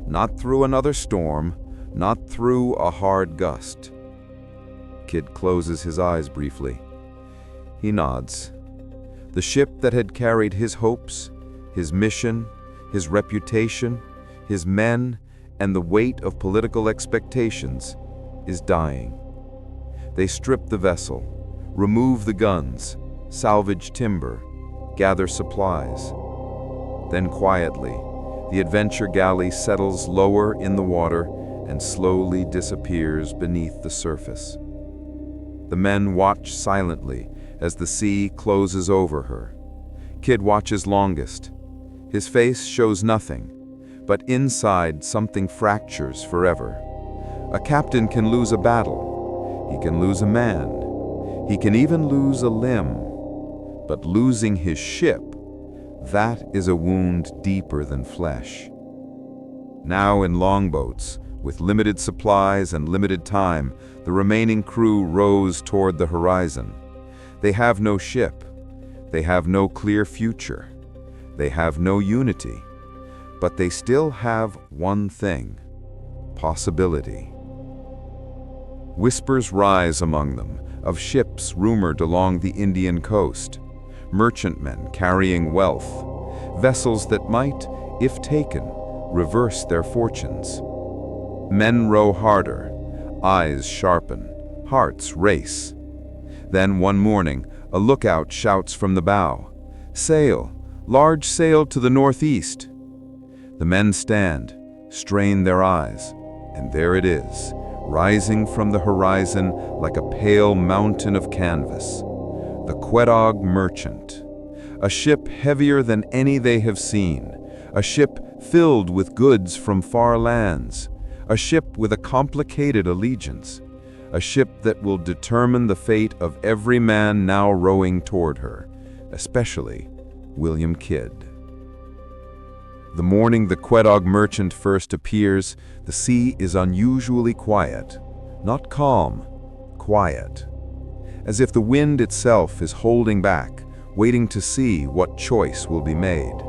Not through another storm. Not through a hard gust." KIDD closes his eyes briefly. He nods. The ship that had carried his hopes, his mission, his reputation, his men, and the weight of political expectations is dying. They strip the vessel, remove the guns, salvage timber, gather supplies. Then quietly, the Adventure Galley settles lower in the water and slowly disappears beneath the surface. The men watch silently as the sea closes over her. KIDD watches longest. His face shows nothing, but inside something fractures forever. A captain can lose a battle. He can lose a man. He can even lose a limb. But losing his ship, that is a wound deeper than flesh. Now in longboats, with limited supplies and limited time, the remaining crew rows toward the horizon. They have no ship. They have no clear future. They have no unity. But they still have one thing: possibility. Whispers rise among them of ships rumored along the Indian coast, merchantmen carrying wealth, vessels that might, if taken, reverse their fortunes. Men row harder, eyes sharpen, hearts race. Then one morning, a lookout shouts from the bow, "Sail, large sail to the northeast." The men stand, strain their eyes, and there it is, rising from the horizon like a pale mountain of canvas. The KIDD merchant, a ship heavier than any they have seen, a ship filled with goods from far lands, a ship with a complicated allegiance, a ship that will determine the fate of every man now rowing toward her, especially William Kidd. The morning the Quedagh merchant first appears, the sea is unusually quiet. Not calm, quiet. As if the wind itself is holding back, waiting to see what choice will be made.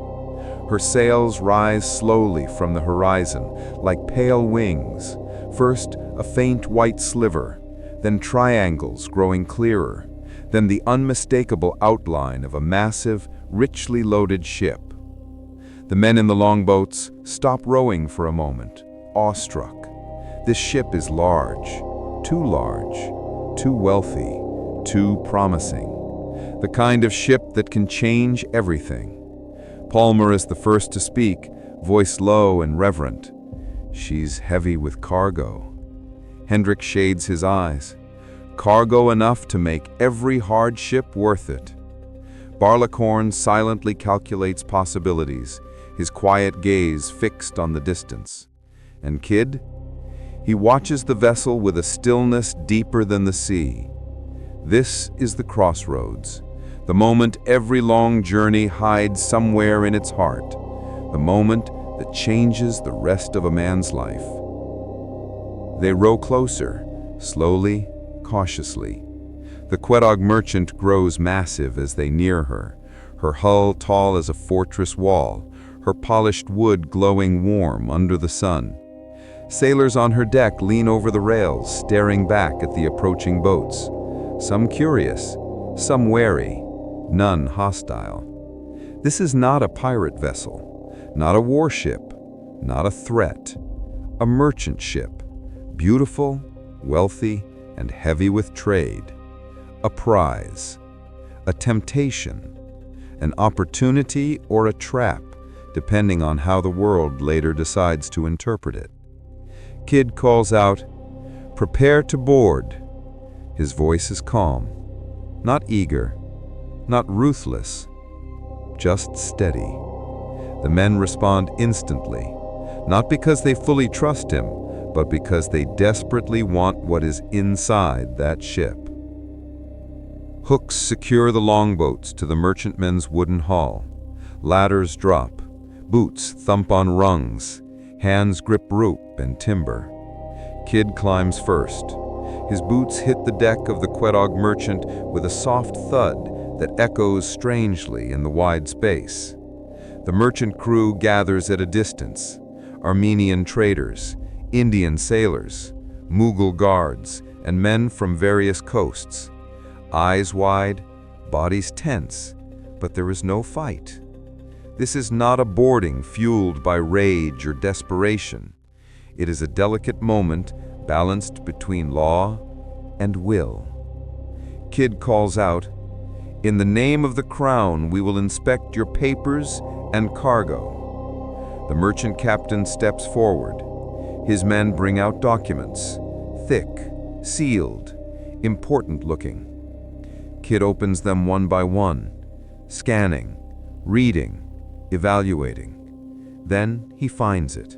Her sails rise slowly from the horizon, like pale wings. First, a faint white sliver, then triangles growing clearer, then the unmistakable outline of a massive, richly loaded ship. The men in the longboats stop rowing for a moment, awestruck. This ship is large, too wealthy, too promising. The kind of ship that can change everything. Palmer is the first to speak, voice low and reverent. She's heavy with cargo. Hendrik shades his eyes. Cargo enough to make every hardship worth it. Barleycorn silently calculates possibilities, his quiet gaze fixed on the distance. And Kidd? He watches the vessel with a stillness deeper than the sea. This is the crossroads, the moment every long journey hides somewhere in its heart, the moment that changes the rest of a man's life. They row closer, slowly, cautiously. The Quedagh merchant grows massive as they near her, her hull tall as a fortress wall, her polished wood glowing warm under the sun. Sailors on her deck lean over the rails, staring back at the approaching boats. Some curious, some wary, none hostile. This is not a pirate vessel, not a warship, not a threat. A merchant ship, beautiful, wealthy, and heavy with trade. A prize, a temptation, an opportunity or a trap, depending on how the world later decides to interpret it. Kidd calls out, "Prepare to board." His voice is calm, not eager, not ruthless, just steady. The men respond instantly, not because they fully trust him, but because they desperately want what is inside that ship. Hooks secure the longboats to the merchantman's wooden hull. Ladders drop, boots thump on rungs, hands grip rope and timber. Kidd climbs first. His boots hit the deck of the Quedagh merchant with a soft thud that echoes strangely in the wide space. The merchant crew gathers at a distance. Armenian traders, Indian sailors, Mughal guards, and men from various coasts. Eyes wide, bodies tense, but there is no fight. This is not a boarding fueled by rage or desperation. It is a delicate moment balanced between law and will. Kidd calls out, "In the name of the crown, we will inspect your papers and cargo." The merchant captain steps forward. His men bring out documents, thick, sealed, important looking. Kidd opens them one by one, scanning, reading, evaluating. Then he finds it.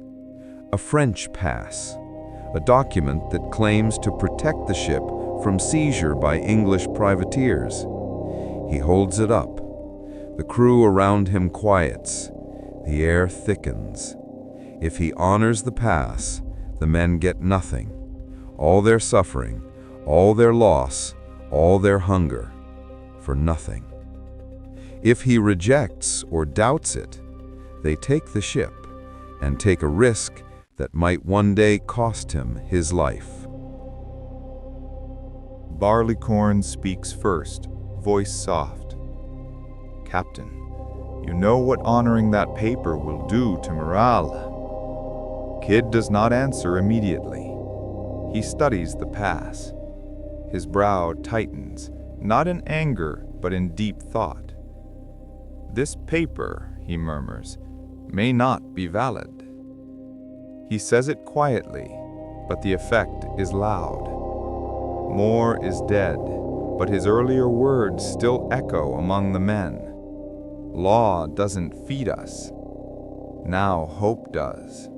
A French pass, a document that claims to protect the ship from seizure by English privateers. He holds it up. The crew around him quiets. The air thickens. If he honors the pass, the men get nothing. All their suffering, all their loss, all their hunger, for nothing. If he rejects or doubts it, they take the ship and take a risk that might one day cost him his life. Barleycorn speaks first, voice soft. "Captain, you know what honoring that paper will do to morale." Kidd does not answer immediately. He studies the pass. His brow tightens, not in anger, but in deep thought. "This paper," he murmurs, "may not be valid." He says it quietly, but the effect is loud. More is dead, but his earlier words still echo among the men. Law doesn't feed us. Now hope does.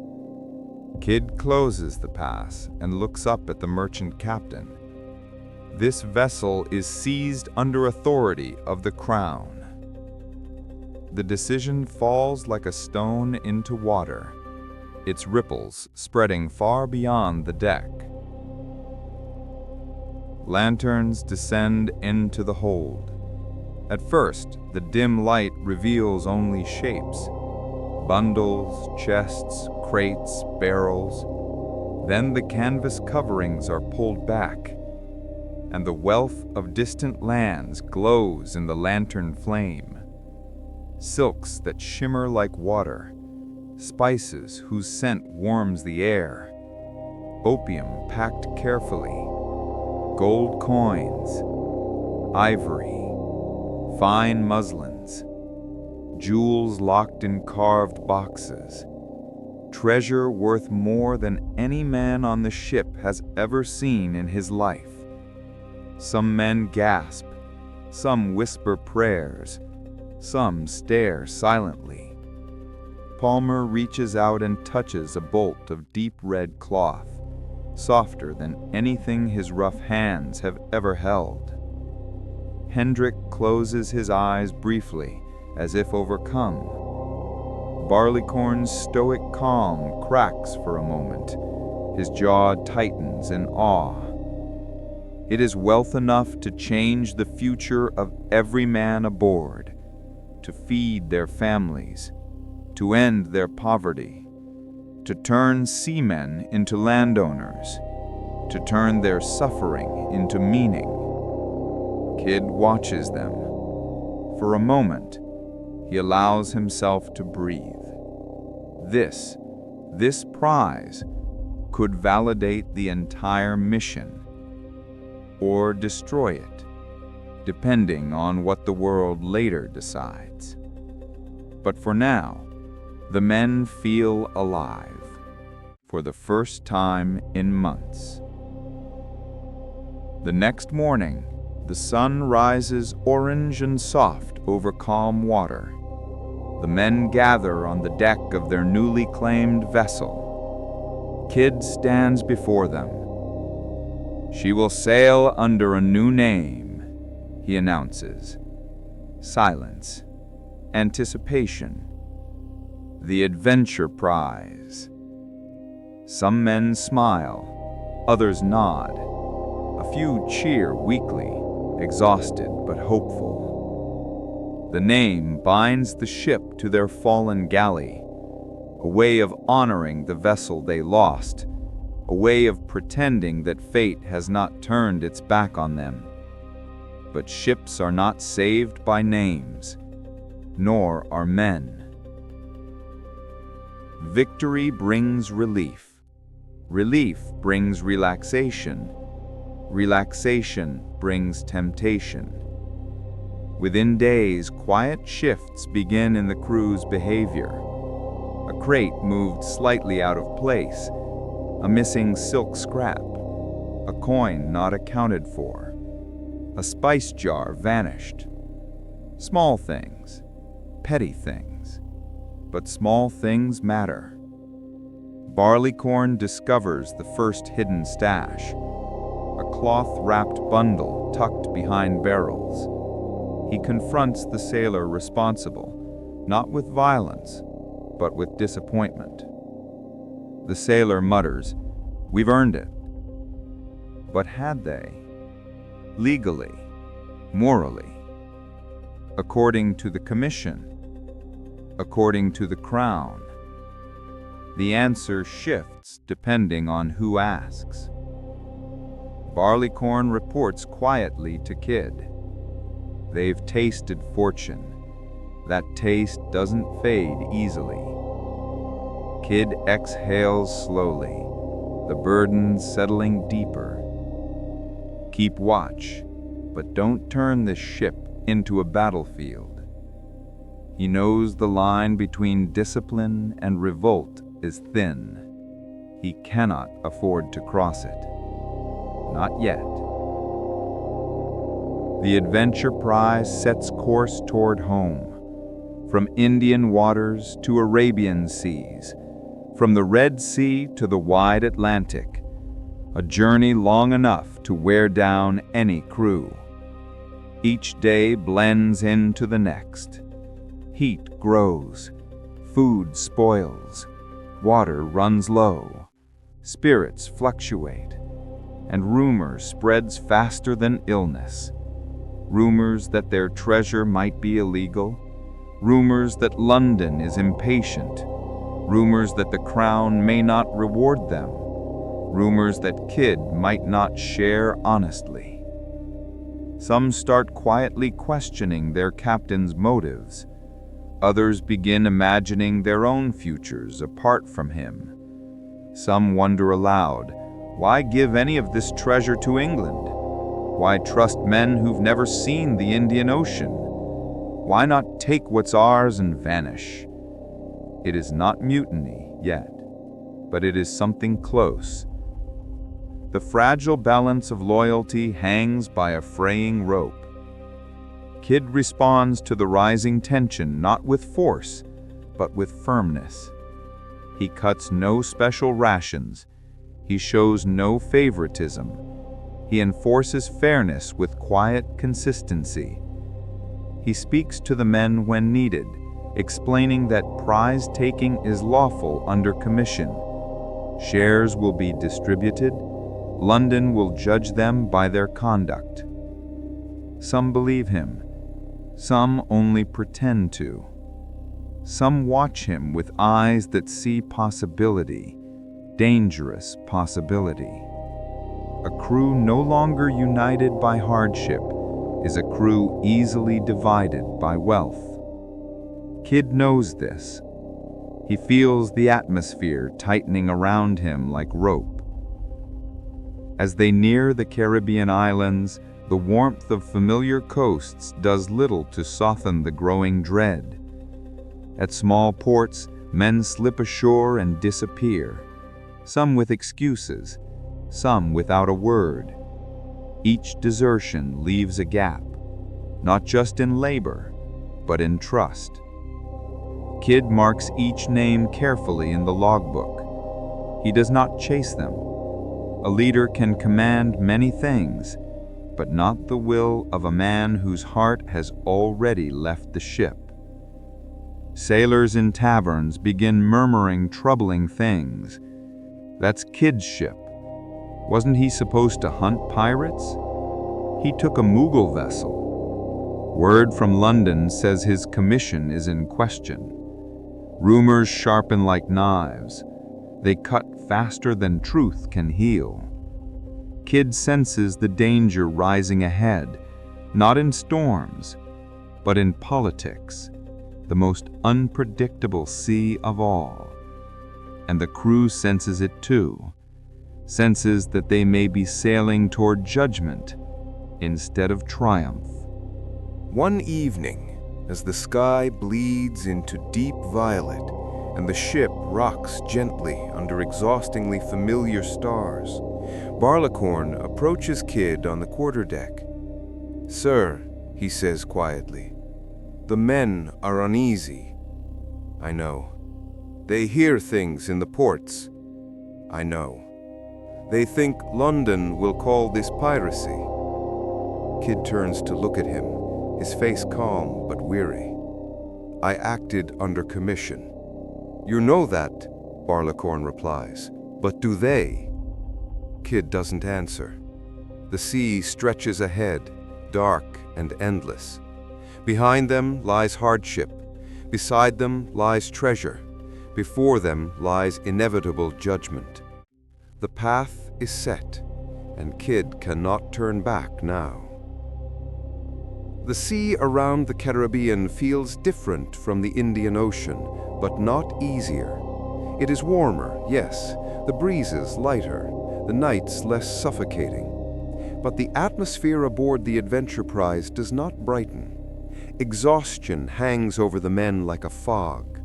Kidd closes the pass and looks up at the merchant captain. This vessel is seized under authority of the crown. The decision falls like a stone into water, its ripples spreading far beyond the deck. Lanterns descend into the hold. At first, the dim light reveals only shapes: bundles, chests, crates, barrels. Then the canvas coverings are pulled back, and the wealth of distant lands glows in the lantern flame. Silks that shimmer like water, spices whose scent warms the air, opium packed carefully, gold coins, ivory, fine muslins, jewels locked in carved boxes, treasure worth more than any man on the ship has ever seen in his life. Some men gasp, some whisper prayers, some stare silently. Palmer reaches out and touches a bolt of deep red cloth, softer than anything his rough hands have ever held. Hendrik closes his eyes briefly, as if overcome. Barleycorn's stoic calm cracks for a moment. His jaw tightens in awe. It is wealth enough to change the future of every man aboard, to feed their families, to end their poverty, to turn seamen into landowners, to turn their suffering into meaning. Kidd watches them. For a moment, he allows himself to breathe. This prize could validate the entire mission, or destroy it, depending on what the world later decides. But for now, the men feel alive, for the first time in months. The next morning, the sun rises orange and soft over calm water. The men gather on the deck of their newly claimed vessel. Kidd stands before them. "She will sail under a new name," he announces. Silence. Anticipation. The Adventure Prize. Some men smile, others nod. A few cheer weakly, exhausted but hopeful. The name binds the ship to their fallen galley, a way of honoring the vessel they lost, a way of pretending that fate has not turned its back on them. But ships are not saved by names, nor are men. Victory brings relief. Relief brings relaxation. Relaxation brings temptation. Within days, quiet shifts begin in the crew's behavior. A crate moved slightly out of place, a missing silk scrap, a coin not accounted for, a spice jar vanished. Small things, petty things, but small things matter. Barleycorn discovers the first hidden stash, a cloth-wrapped bundle tucked behind barrels. He confronts the sailor responsible, not with violence, but with disappointment. The sailor mutters, "We've earned it." But had they? Legally, morally, according to the commission, according to the crown? The answer shifts depending on who asks. Barleycorn reports quietly to Kidd. They've tasted fortune. That taste doesn't fade easily. Kidd exhales slowly, the burden settling deeper. Keep watch, but don't turn this ship into a battlefield. He knows the line between discipline and revolt is thin. He cannot afford to cross it. Not yet. The Adventure Prize sets course toward home. from Indian waters to Arabian seas, from the Red Sea to the wide Atlantic, a journey long enough to wear down any crew. Each day blends into the next. Heat grows, food spoils, water runs low, spirits fluctuate, and rumor spreads faster than illness. Rumors that their treasure might be illegal, rumors that London is impatient, rumors that the crown may not reward them, rumors that KIDD might not share honestly. Some start quietly questioning their captain's motives. Others begin imagining their own futures apart from him. Some wonder aloud, why give any of this treasure to England? Why trust men who've never seen the Indian Ocean? Why not take what's ours and vanish? It is not mutiny yet, but it is something close. The fragile balance of loyalty hangs by a fraying rope. KIDD responds to the rising tension not with force, but with firmness. He cuts no special rations. He shows no favoritism. He enforces fairness with quiet consistency. He speaks to the men when needed, explaining that prize-taking is lawful under commission. Shares will be distributed. London will judge them by their conduct. Some believe him. Some only pretend to. Some watch him with eyes that see possibility, dangerous possibility. A crew no longer united by hardship is a crew easily divided by wealth. KIDD knows this. He feels the atmosphere tightening around him like rope. As they near the Caribbean islands, the warmth of familiar coasts does little to soften the growing dread. At small ports, men slip ashore and disappear, some with excuses, some without a word. Each desertion leaves a gap, not just in labor, but in trust. KIDD marks each name carefully in the logbook. He does not chase them. A leader can command many things, but not the will of a man whose heart has already left the ship. Sailors in taverns begin murmuring troubling things. That's KIDD's ship. Wasn't he supposed to hunt pirates? He took a Mughal vessel. Word from London says his commission is in question. Rumors sharpen like knives. They cut faster than truth can heal. KIDD senses the danger rising ahead, not in storms, but in politics, the most unpredictable sea of all. And the crew senses it too, senses that they may be sailing toward judgment instead of triumph. One evening, as the sky bleeds into deep violet and the ship rocks gently under exhaustingly familiar stars, Barleycorn approaches KIDD on the quarterdeck. "Sir," he says quietly, "the men are uneasy. I know. They hear things in the ports. I know. They think London will call this piracy." KIDD turns to look at him, his face calm but weary. "I acted under commission." "You know that," Barleycorn replies. "But do they?" KIDD doesn't answer. The sea stretches ahead, dark and endless. Behind them lies hardship. Beside them lies treasure. Before them lies inevitable judgment. The path is set, and KIDD cannot turn back now. The sea around the Caribbean feels different from the Indian Ocean, but not easier. It is warmer, yes, the breezes lighter, the nights less suffocating. But the atmosphere aboard the Adventure Prize does not brighten. Exhaustion hangs over the men like a fog.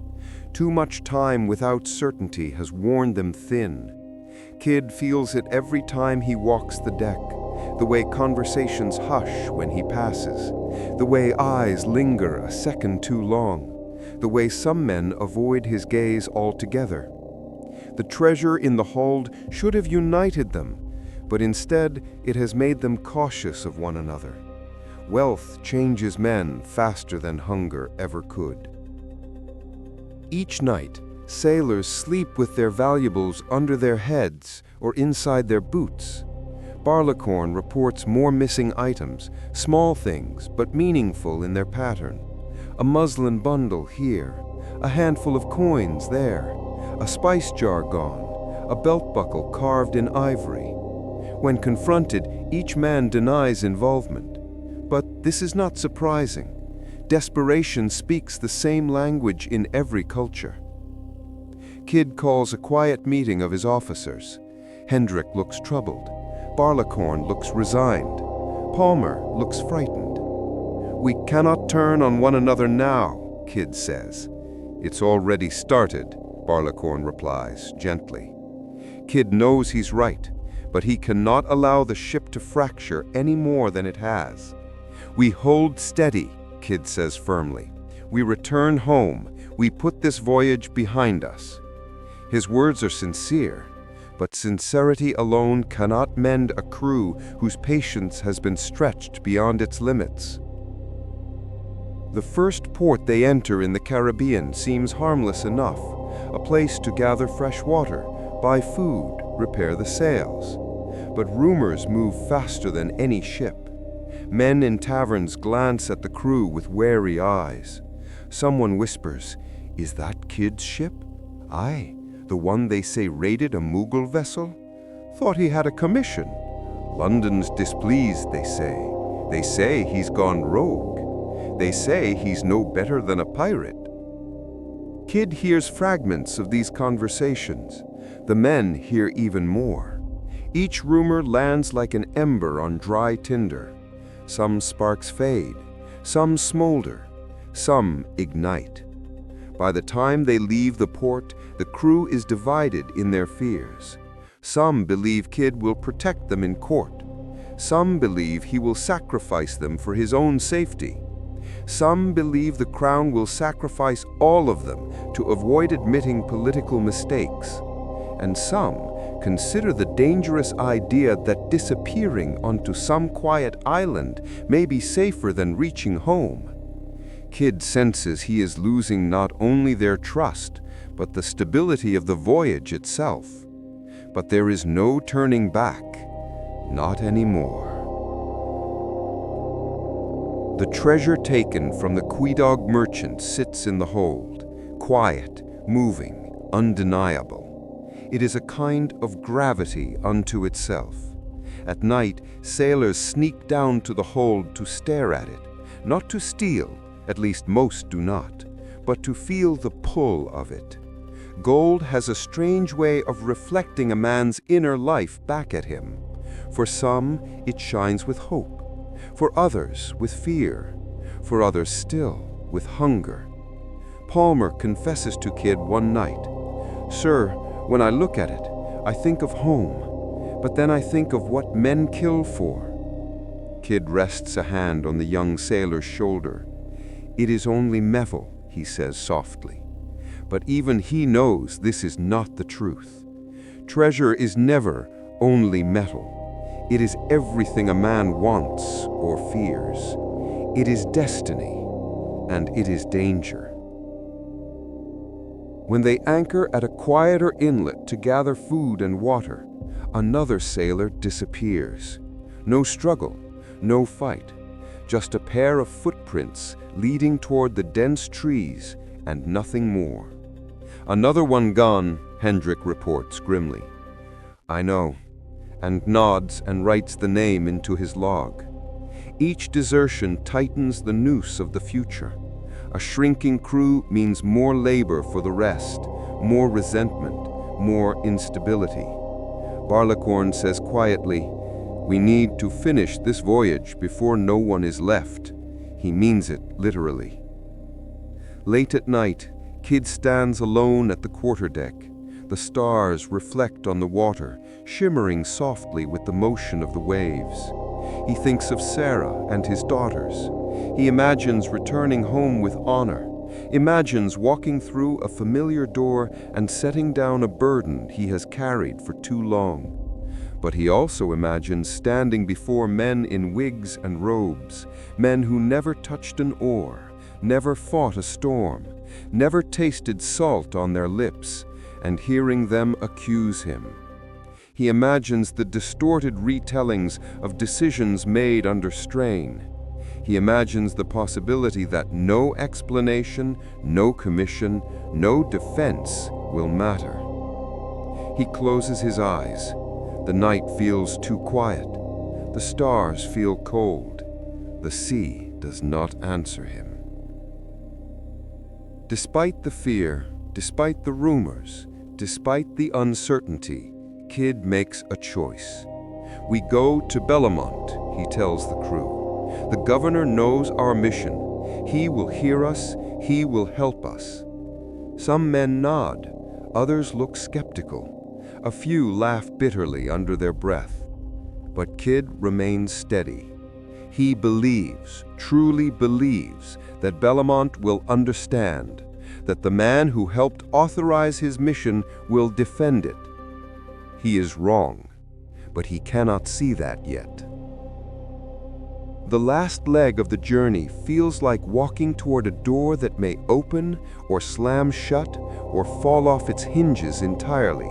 Too much time without certainty has worn them thin. KIDD feels it every time he walks the deck, the way conversations hush when he passes, the way eyes linger a second too long, the way some men avoid his gaze altogether. The treasure in the hold should have united them, but instead it has made them cautious of one another. Wealth changes men faster than hunger ever could. Each night, sailors sleep with their valuables under their heads or inside their boots. Barleycorn reports more missing items, small things but meaningful in their pattern. A muslin bundle here, a handful of coins there, a spice jar gone, a belt buckle carved in ivory. When confronted, each man denies involvement. But this is not surprising. Desperation speaks the same language in every culture. KIDD calls a quiet meeting of his officers. Hendrik looks troubled. Barleycorn looks resigned. Palmer looks frightened. "We cannot turn on one another now," KIDD says. "It's already started," Barleycorn replies, gently. KIDD knows he's right, but he cannot allow the ship to fracture any more than it has. "We hold steady," KIDD says firmly. "We return home. We put this voyage behind us." His words are sincere, but sincerity alone cannot mend a crew whose patience has been stretched beyond its limits. The first port they enter in the Caribbean seems harmless enough, a place to gather fresh water, buy food, repair the sails. But rumors move faster than any ship. Men in taverns glance at the crew with wary eyes. Someone whispers, "Is that KIDD's ship? Aye, the one they say raided a Mughal vessel? Thought he had a commission. London's displeased, they say. They say he's gone rogue. They say he's no better than a pirate." KIDD hears fragments of these conversations. The men hear even more. Each rumor lands like an ember on dry tinder. Some sparks fade, some smolder, some ignite. By the time they leave the port, the crew is divided in their fears. Some believe KIDD will protect them in court. Some believe he will sacrifice them for his own safety. Some believe the crown will sacrifice all of them to avoid admitting political mistakes. And some consider the dangerous idea that disappearing onto some quiet island may be safer than reaching home. KIDD senses he is losing not only their trust, but the stability of the voyage itself. But there is no turning back, not anymore. The treasure taken from the Quedagh merchant sits in the hold, quiet, moving, undeniable. It is a kind of gravity unto itself. At night, sailors sneak down to the hold to stare at it, not to steal, at least most do not, but to feel the pull of it. Gold has a strange way of reflecting a man's inner life back at him. For some, it shines with hope. For others, with fear. For others still, with hunger. Palmer confesses to KIDD one night, "Sir, when I look at it, I think of home, but then I think of what men kill for." KIDD rests a hand on the young sailor's shoulder. "It is only metal," he says softly. But even he knows this is not the truth. Treasure is never only metal. It is everything a man wants or fears. It is destiny, and it is danger. When they anchor at a quieter inlet to gather food and water, another sailor disappears. No struggle, no fight, just a pair of footprints leading toward the dense trees and nothing more. "Another one gone," Hendrik reports grimly. "I know," and nods and writes the name into his log. Each desertion tightens the noose of the future. A shrinking crew means more labor for the rest, more resentment, more instability. Barleycorn says quietly, "We need to finish this voyage before no one is left." He means it literally. Late at night, KIDD stands alone at the quarterdeck. The stars reflect on the water, shimmering softly with the motion of the waves. He thinks of Sarah and his daughters. He imagines returning home with honor, imagines walking through a familiar door and setting down a burden he has carried for too long. But he also imagines standing before men in wigs and robes, men who never touched an oar, never fought a storm, never tasted salt on their lips, and hearing them accuse him. He imagines the distorted retellings of decisions made under strain. He imagines the possibility that no explanation, no commission, no defense will matter. He closes his eyes. The night feels too quiet. The stars feel cold. The sea does not answer him. Despite the fear, despite the rumors, despite the uncertainty, KIDD makes a choice. "We go to Bellamont," he tells the crew. "The governor knows our mission. He will hear us. He will help us." Some men nod. Others look skeptical. A few laugh bitterly under their breath. But KIDD remains steady. He believes, truly believes, that Bellamont will understand, that the man who helped authorize his mission will defend it. He is wrong, but he cannot see that yet. The last leg of the journey feels like walking toward a door that may open or slam shut or fall off its hinges entirely.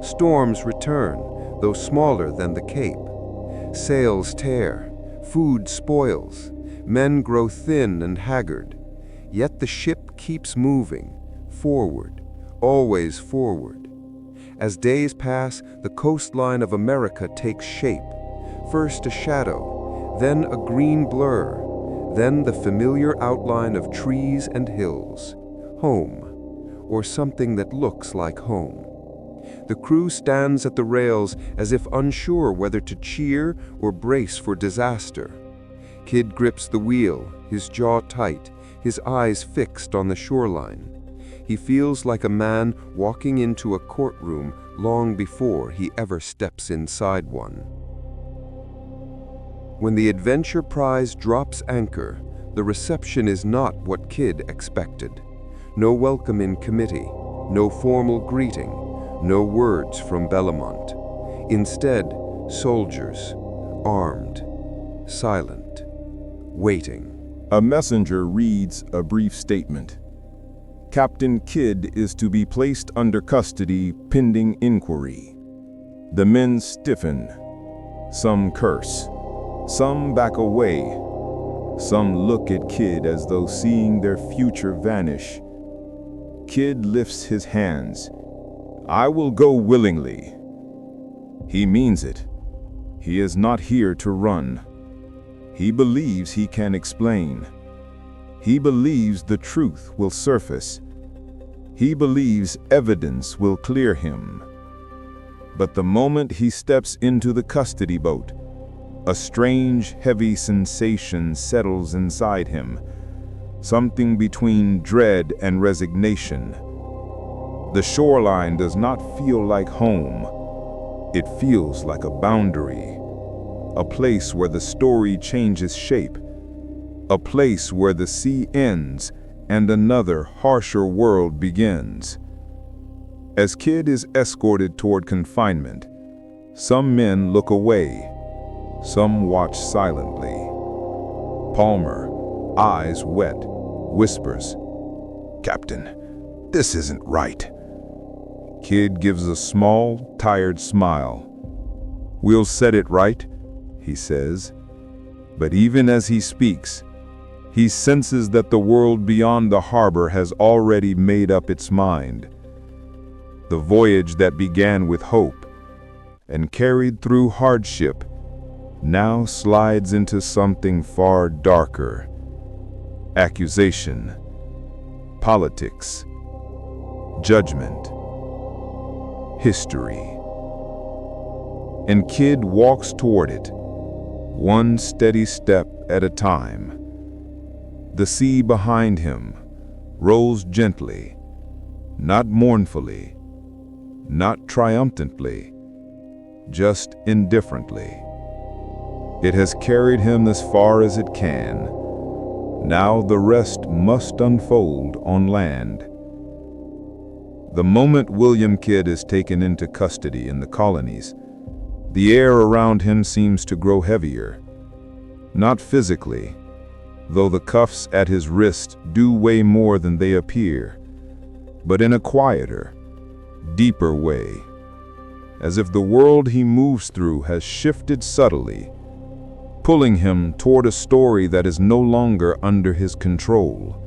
Storms return, though smaller than the Cape. Sails tear, food spoils, men grow thin and haggard. Yet the ship keeps moving, forward, always forward. As days pass, the coastline of America takes shape. First a shadow, then a green blur, then the familiar outline of trees and hills. Home, or something that looks like home. The crew stands at the rails as if unsure whether to cheer or brace for disaster. KIDD grips the wheel, his jaw tight, his eyes fixed on the shoreline. He feels like a man walking into a courtroom long before he ever steps inside one. When the Adventure prize drops anchor, the reception is not what KIDD expected. No welcome in committee, no formal greeting, no words from Bellamont. Instead, soldiers, armed, silent, waiting. A messenger reads a brief statement. Captain KIDD is to be placed under custody pending inquiry. The men stiffen. Some curse. Some back away. Some look at KIDD as though seeing their future vanish. KIDD lifts his hands. "I will go willingly." He means it. He is not here to run. He believes he can explain. He believes the truth will surface. He believes evidence will clear him. But the moment he steps into the custody boat, a strange, heavy sensation settles inside him, something between dread and resignation. The shoreline does not feel like home. It feels like a boundary, a place where the story changes shape, a place where the sea ends and another, harsher world begins. As KIDD is escorted toward confinement, some men look away, some watch silently. Palmer, eyes wet, whispers, "Captain, this isn't right." KIDD gives a small, tired smile. "We'll set it right," he says. But even as he speaks, he senses that the world beyond the harbor has already made up its mind. The voyage that began with hope and carried through hardship now slides into something far darker. Accusation, politics, judgment, history. And KIDD walks toward it, one steady step at a time. The sea behind him rolls gently, not mournfully, not triumphantly, just indifferently. It has carried him as far as it can, Now the rest must unfold on land. The moment William Kidd is taken into custody in the colonies, the air around him seems to grow heavier. Not physically, though the cuffs at his wrist do weigh more than they appear, but in a quieter, deeper way, as if the world he moves through has shifted subtly, pulling him toward a story that is no longer under his control.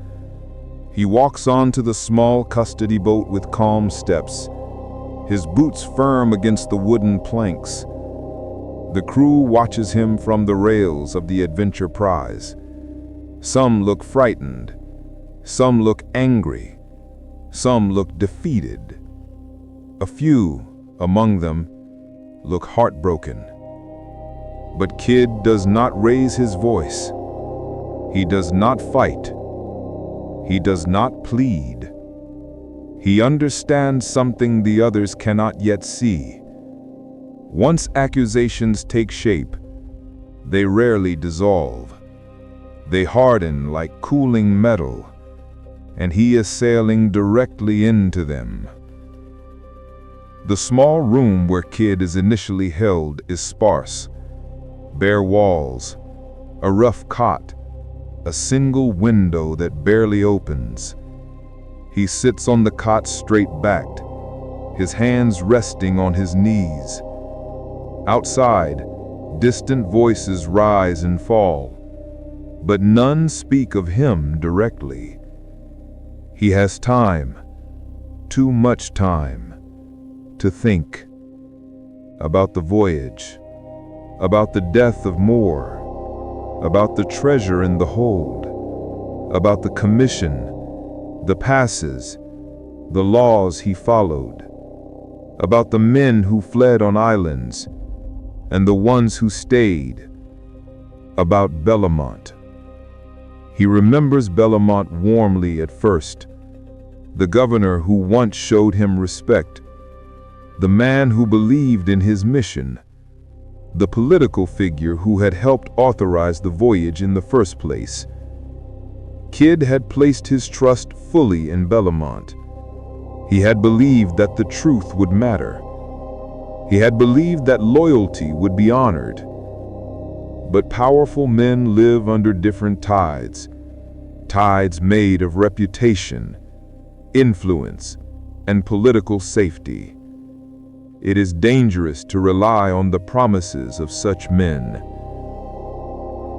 He walks onto the small custody boat with calm steps, his boots firm against the wooden planks. The crew watches him from the rails of the Adventure prize. Some look frightened, some look angry, some look defeated. A few among them look heartbroken. But Kidd does not raise his voice. He does not fight. He does not plead. He understands something the others cannot yet see. Once accusations take shape, they rarely dissolve. They harden like cooling metal, and he is sailing directly into them. The small room where Kidd is initially held is sparse. Bare walls, a rough cot, a single window that barely opens. He sits on the cot straight-backed, his hands resting on his knees. Outside, distant voices rise and fall, but none speak of him directly. He has time, too much time, to think about the voyage, about the death of Moore, about the treasure in the hold, about the commission, the passes, the laws he followed, about the men who fled on islands and the ones who stayed, about Bellamont. He remembers Bellamont warmly at first, the governor who once showed him respect, the man who believed in his mission, the political figure who had helped authorize the voyage in the first place. Kidd had placed his trust fully in Bellamont. He had believed that the truth would matter. He had believed that loyalty would be honored. But powerful men live under different tides, tides made of reputation, influence, and political safety. It is dangerous to rely on the promises of such men.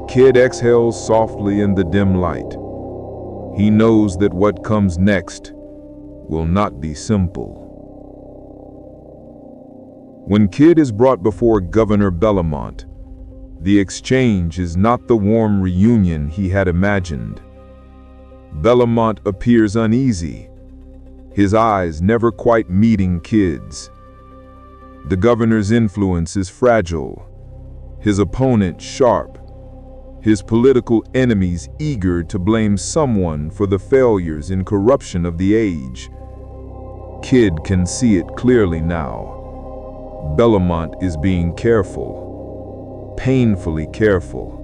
Kidd exhales softly in the dim light. He knows that what comes next will not be simple. When Kidd is brought before Governor Bellamont, the exchange is not the warm reunion he had imagined. Bellamont appears uneasy, his eyes never quite meeting Kidd's. The governor's influence is fragile, his opponent sharp, his political enemies eager to blame someone for the failures and corruption of the age. Kidd can see it clearly now. Bellamont is being careful, painfully careful.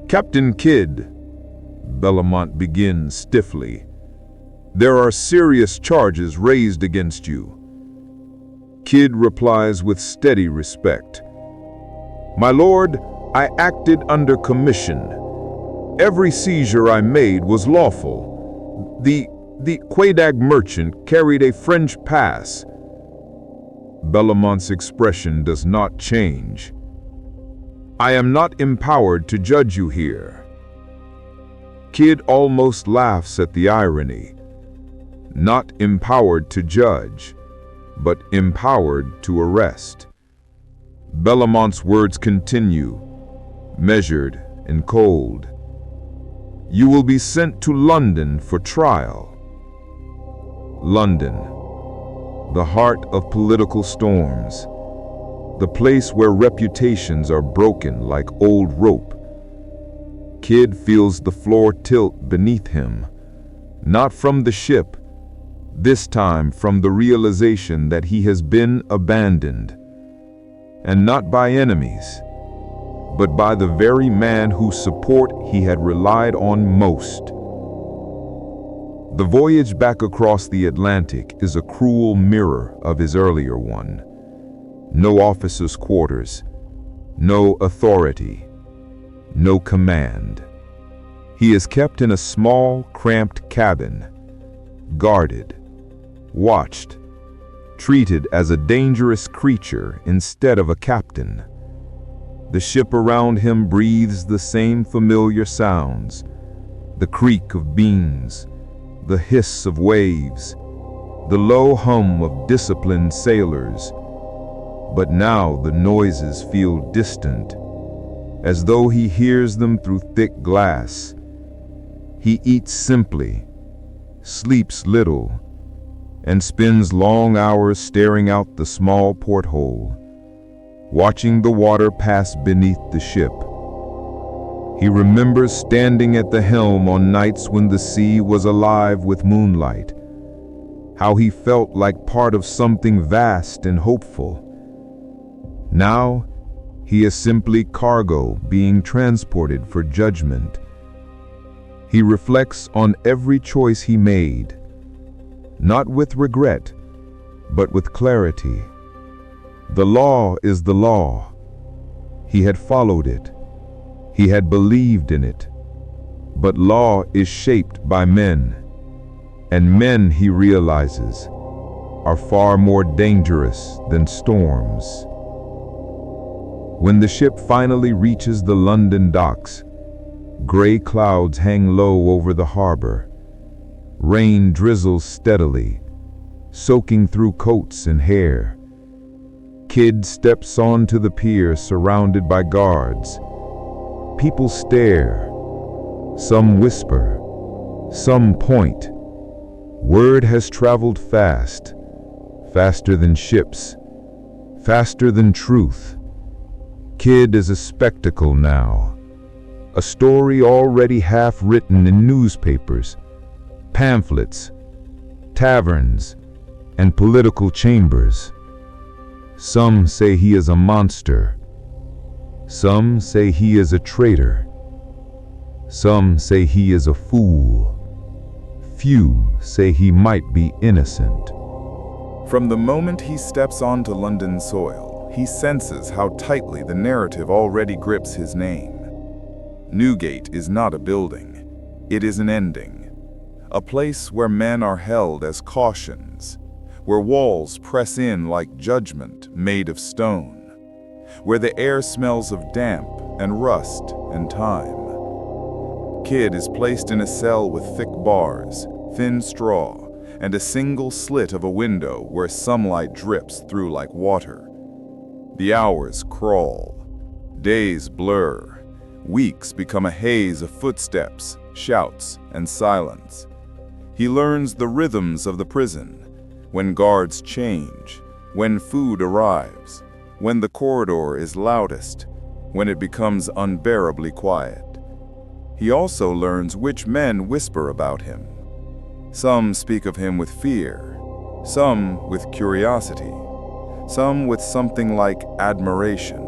Captain Kidd, Bellamont begins stiffly, there are serious charges raised against you. Kidd replies with steady respect. My lord, I acted under commission. Every seizure I made was lawful. The Quaidag merchant carried a French pass. Bellamont's expression does not change. I am not empowered to judge you here. Kidd almost laughs at the irony. Not empowered to judge, but empowered to arrest. Bellamont's words continue, measured and cold. You will be sent to London for trial. London, the heart of political storms, the place where reputations are broken like old rope. Kidd feels the floor tilt beneath him, not from the ship, this time from the realization that he has been abandoned, and not by enemies, but by the very man whose support he had relied on most. The voyage back across the Atlantic is a cruel mirror of his earlier one. No officer's quarters, no authority, no command. He is kept in a small, cramped cabin, guarded, watched, treated as a dangerous creature instead of a captain. The ship around him breathes the same familiar sounds, the creak of beams, the hiss of waves, the low hum of disciplined sailors. But now the noises feel distant, as though he hears them through thick glass. He eats simply, sleeps little, and spends long hours staring out the small porthole, watching the water pass beneath the ship. He remembers standing at the helm on nights when the sea was alive with moonlight, how he felt like part of something vast and hopeful. Now, he is simply cargo being transported for judgment. He reflects on every choice he made, not with regret, but with clarity. The law is the law. He had followed it. He had believed in it. But law is shaped by men, and men, he realizes, are far more dangerous than storms. When the ship finally reaches the London docks, gray clouds hang low over the harbor. Rain drizzles steadily, soaking through coats and hair. KIDD steps onto the pier surrounded by guards. People stare. Some whisper. Some point. Word has traveled fast, faster than ships, faster than truth. KIDD is a spectacle now, a story already half written in newspapers, pamphlets, taverns, and political chambers. Some say he is a monster. Some say he is a traitor. Some say he is a fool. Few say he might be innocent. From the moment he steps onto London soil, he senses how tightly the narrative already grips his name. Newgate is not a building. It is an ending. A place where men are held as cautions, where walls press in like judgment made of stone, where the air smells of damp and rust and time. KIDD is placed in a cell with thick bars, thin straw, and a single slit of a window where sunlight drips through like water. The hours crawl, days blur, weeks become a haze of footsteps, shouts, and silence. He learns the rhythms of the prison, when guards change, when food arrives, when the corridor is loudest, when it becomes unbearably quiet. He also learns which men whisper about him. Some speak of him with fear, some with curiosity, some with something like admiration,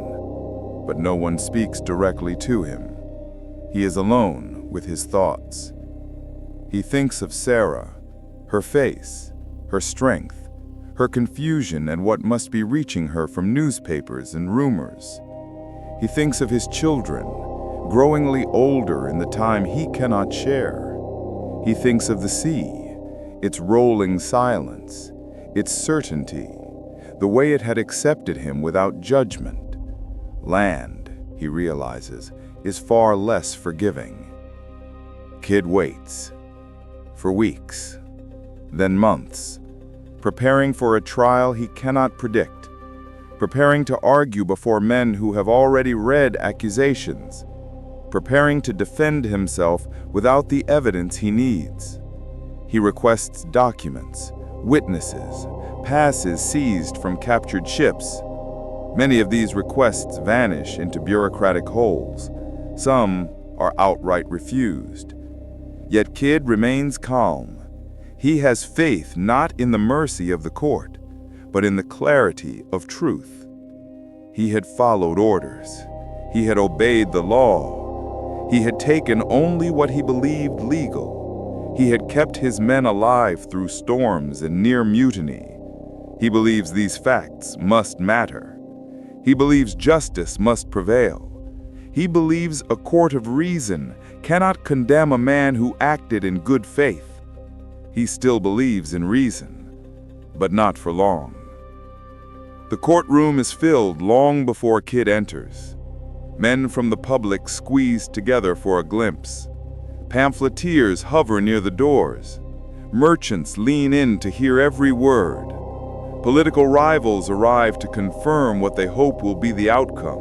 but no one speaks directly to him. He is alone with his thoughts. He thinks of Sarah, her face, her strength, her confusion and what must be reaching her from newspapers and rumors. He thinks of his children, growingly older in the time he cannot share. He thinks of the sea, its rolling silence, its certainty, the way it had accepted him without judgment. Land, he realizes, is far less forgiving. KIDD waits, for weeks, then months, preparing for a trial he cannot predict, preparing to argue before men who have already read accusations, preparing to defend himself without the evidence he needs. He requests documents, witnesses, passes seized from captured ships. Many of these requests vanish into bureaucratic holes. Some are outright refused. Yet KIDD remains calm. He has faith not in the mercy of the court, but in the clarity of truth. He had followed orders. He had obeyed the law. He had taken only what he believed legal. He had kept his men alive through storms and near mutiny. He believes these facts must matter. He believes justice must prevail. He believes a court of reason cannot condemn a man who acted in good faith. He still believes in reason, but not for long. The courtroom is filled long before Kidd enters. Men from the public squeeze together for a glimpse. Pamphleteers hover near the doors. Merchants lean in to hear every word. Political rivals arrive to confirm what they hope will be the outcome.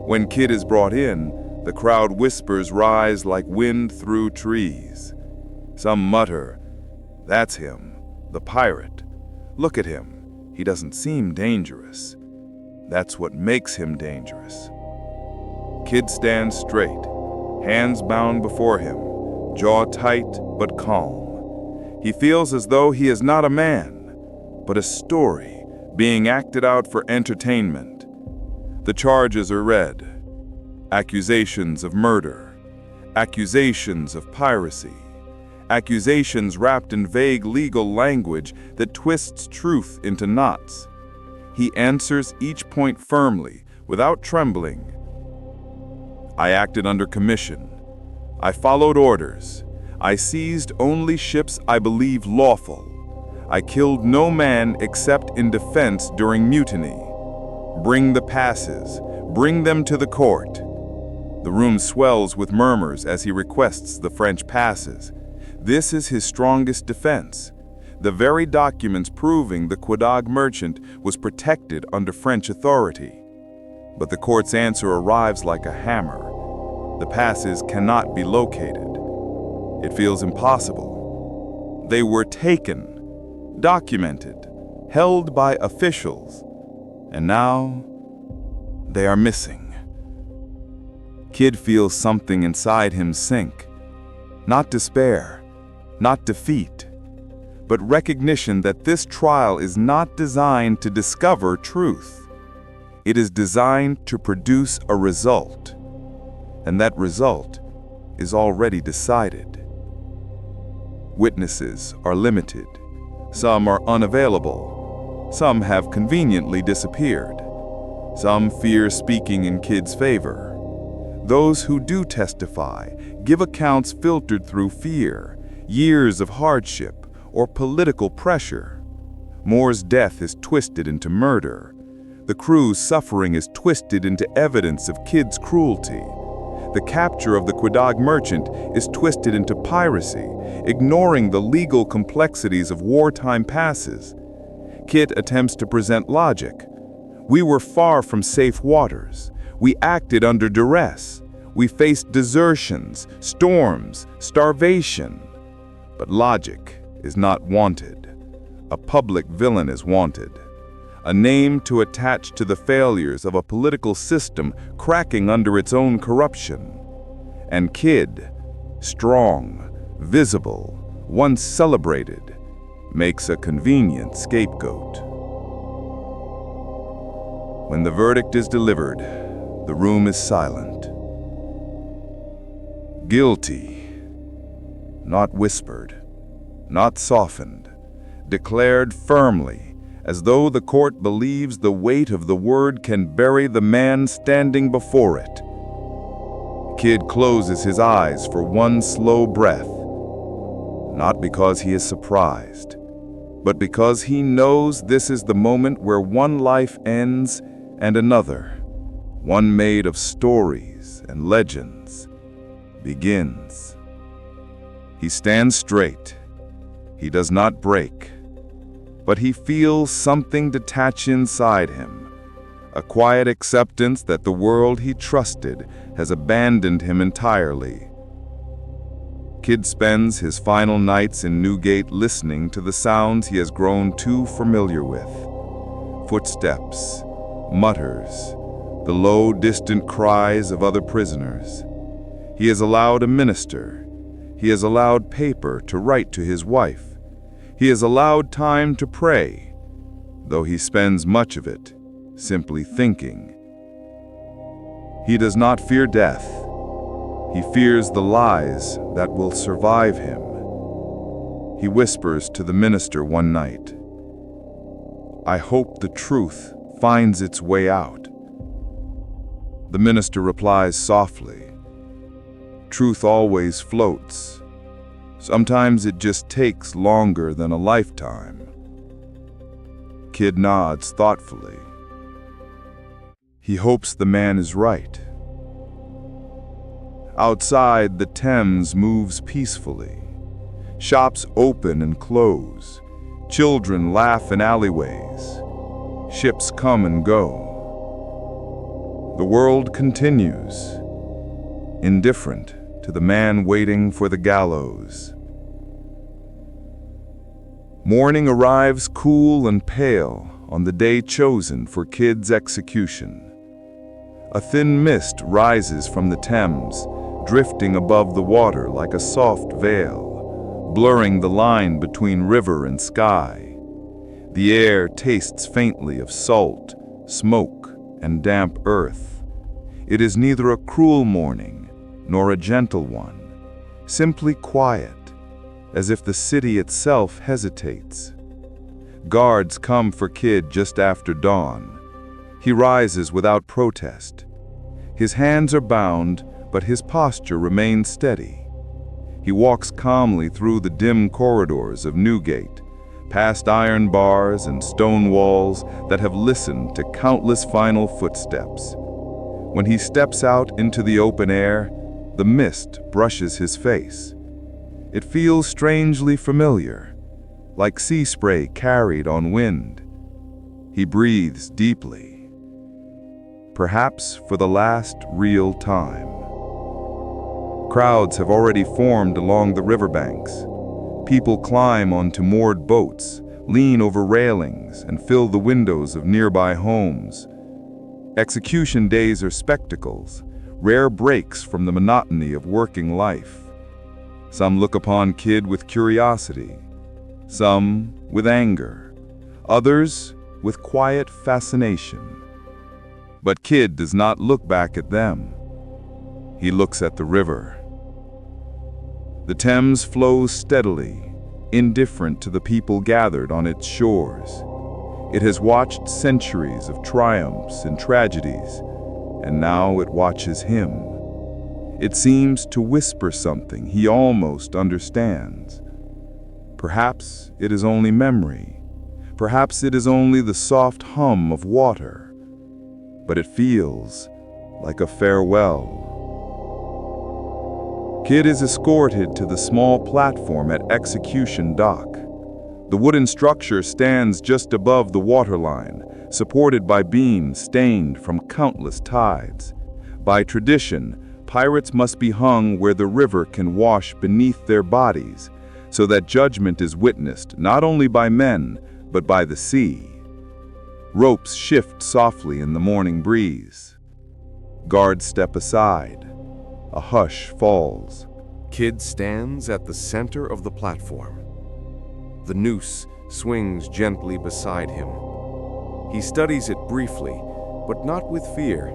When Kidd is brought in, the crowd whispers rise like wind through trees. Some mutter, "That's him, the pirate. Look at him. He doesn't seem dangerous. That's what makes him dangerous." Kidd stands straight, hands bound before him, jaw tight but calm. He feels as though he is not a man, but a story being acted out for entertainment. The charges are read. Accusations of murder, accusations of piracy, accusations wrapped in vague legal language that twists truth into knots. He answers each point firmly, without trembling. "I acted under commission. I followed orders. I seized only ships I believed lawful. I killed no man except in defense during mutiny. Bring the passes. Bring them to the court." The room swells with murmurs as he requests the French passes. This is his strongest defense. The very documents proving the Quedagh merchant was protected under French authority. But the court's answer arrives like a hammer. The passes cannot be located. It feels impossible. They were taken, documented, held by officials, and now they are missing. Kidd feels something inside him sink. Not despair, not defeat, but recognition that this trial is not designed to discover truth. It is designed to produce a result, and that result is already decided. Witnesses are limited. Some are unavailable. Some have conveniently disappeared. Some fear speaking in Kidd's favor. Those who do testify give accounts filtered through fear, years of hardship, or political pressure. Moore's death is twisted into murder. The crew's suffering is twisted into evidence of Kidd's cruelty. The capture of the Quedagh merchant is twisted into piracy, ignoring the legal complexities of wartime passes. Kidd attempts to present logic. We were far from safe waters. We acted under duress. We faced desertions, storms, starvation. But logic is not wanted. A public villain is wanted. A name to attach to the failures of a political system cracking under its own corruption. And Kidd, strong, visible, once celebrated, makes a convenient scapegoat. When the verdict is delivered, the room is silent. Guilty, not whispered, not softened, declared firmly, as though the court believes the weight of the word can bury the man standing before it. Kidd closes his eyes for one slow breath, not because he is surprised, but because he knows this is the moment where one life ends and another, one made of stories and legends, begins. He stands straight. He does not break, but he feels something detach inside him, a quiet acceptance that the world he trusted has abandoned him entirely. Kidd spends his final nights in Newgate listening to the sounds he has grown too familiar with. Footsteps, mutters, the low, distant cries of other prisoners. He has allowed a minister. He has allowed paper to write to his wife. He has allowed time to pray, though he spends much of it simply thinking. He does not fear death. He fears the lies that will survive him. He whispers to the minister one night, "I hope the truth finds its way out." The minister replies softly, "Truth always floats. Sometimes it just takes longer than a lifetime." Kid nods thoughtfully. He hopes the man is right. Outside, the Thames moves peacefully. Shops open and close. Children laugh in alleyways. Ships come and go. The world continues, indifferent to the man waiting for the gallows. Morning arrives cool and pale on the day chosen for Kidd's execution. A thin mist rises from the Thames, drifting above the water like a soft veil, blurring the line between river and sky. The air tastes faintly of salt, smoke, and damp earth. It is neither a cruel morning nor a gentle one, simply quiet, as if the city itself hesitates. Guards come for Kidd just after dawn. He rises without protest. His hands are bound, but his posture remains steady. He walks calmly through the dim corridors of Newgate, past iron bars and stone walls that have listened to countless final footsteps. When he steps out into the open air, the mist brushes his face. It feels strangely familiar, like sea spray carried on wind. He breathes deeply, perhaps for the last real time. Crowds have already formed along the riverbanks. People climb onto moored boats, lean over railings, and fill the windows of nearby homes. Execution days are spectacles, rare breaks from the monotony of working life. Some look upon Kidd with curiosity, some with anger, others with quiet fascination. But Kidd does not look back at them. He looks at the river. The Thames flows steadily, indifferent to the people gathered on its shores. It has watched centuries of triumphs and tragedies, and now it watches him. It seems to whisper something he almost understands. Perhaps it is only memory. Perhaps it is only the soft hum of water. But it feels like a farewell. Kidd is escorted to the small platform at Execution Dock. The wooden structure stands just above the waterline, supported by beams stained from countless tides. By tradition, pirates must be hung where the river can wash beneath their bodies, so that judgment is witnessed not only by men, but by the sea. Ropes shift softly in the morning breeze. Guards step aside. A hush falls. Kidd stands at the center of the platform. The noose swings gently beside him. He studies it briefly, but not with fear.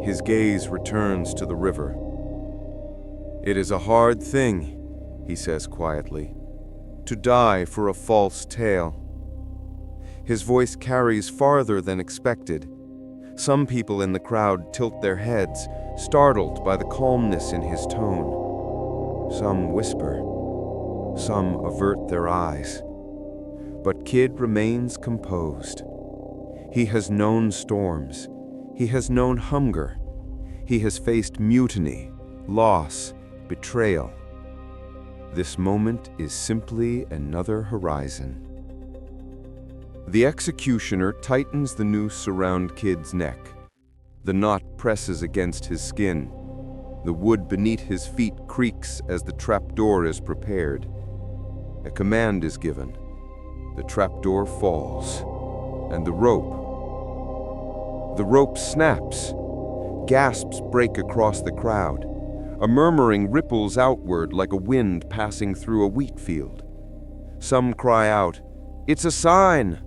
His gaze returns to the river. "It is a hard thing," he says quietly, "to die for a false tale." His voice carries farther than expected. Some people in the crowd tilt their heads, startled by the calmness in his tone. Some whisper. Some avert their eyes. But Kidd remains composed. He has known storms. He has known hunger. He has faced mutiny, loss, betrayal. This moment is simply another horizon. The executioner tightens the noose around Kidd's neck. The knot presses against his skin. The wood beneath his feet creaks as the trapdoor is prepared. A command is given. The trapdoor falls, and the rope snaps. Gasps break across the crowd. A murmuring ripples outward like a wind passing through a wheat field. Some cry out, "It's a sign!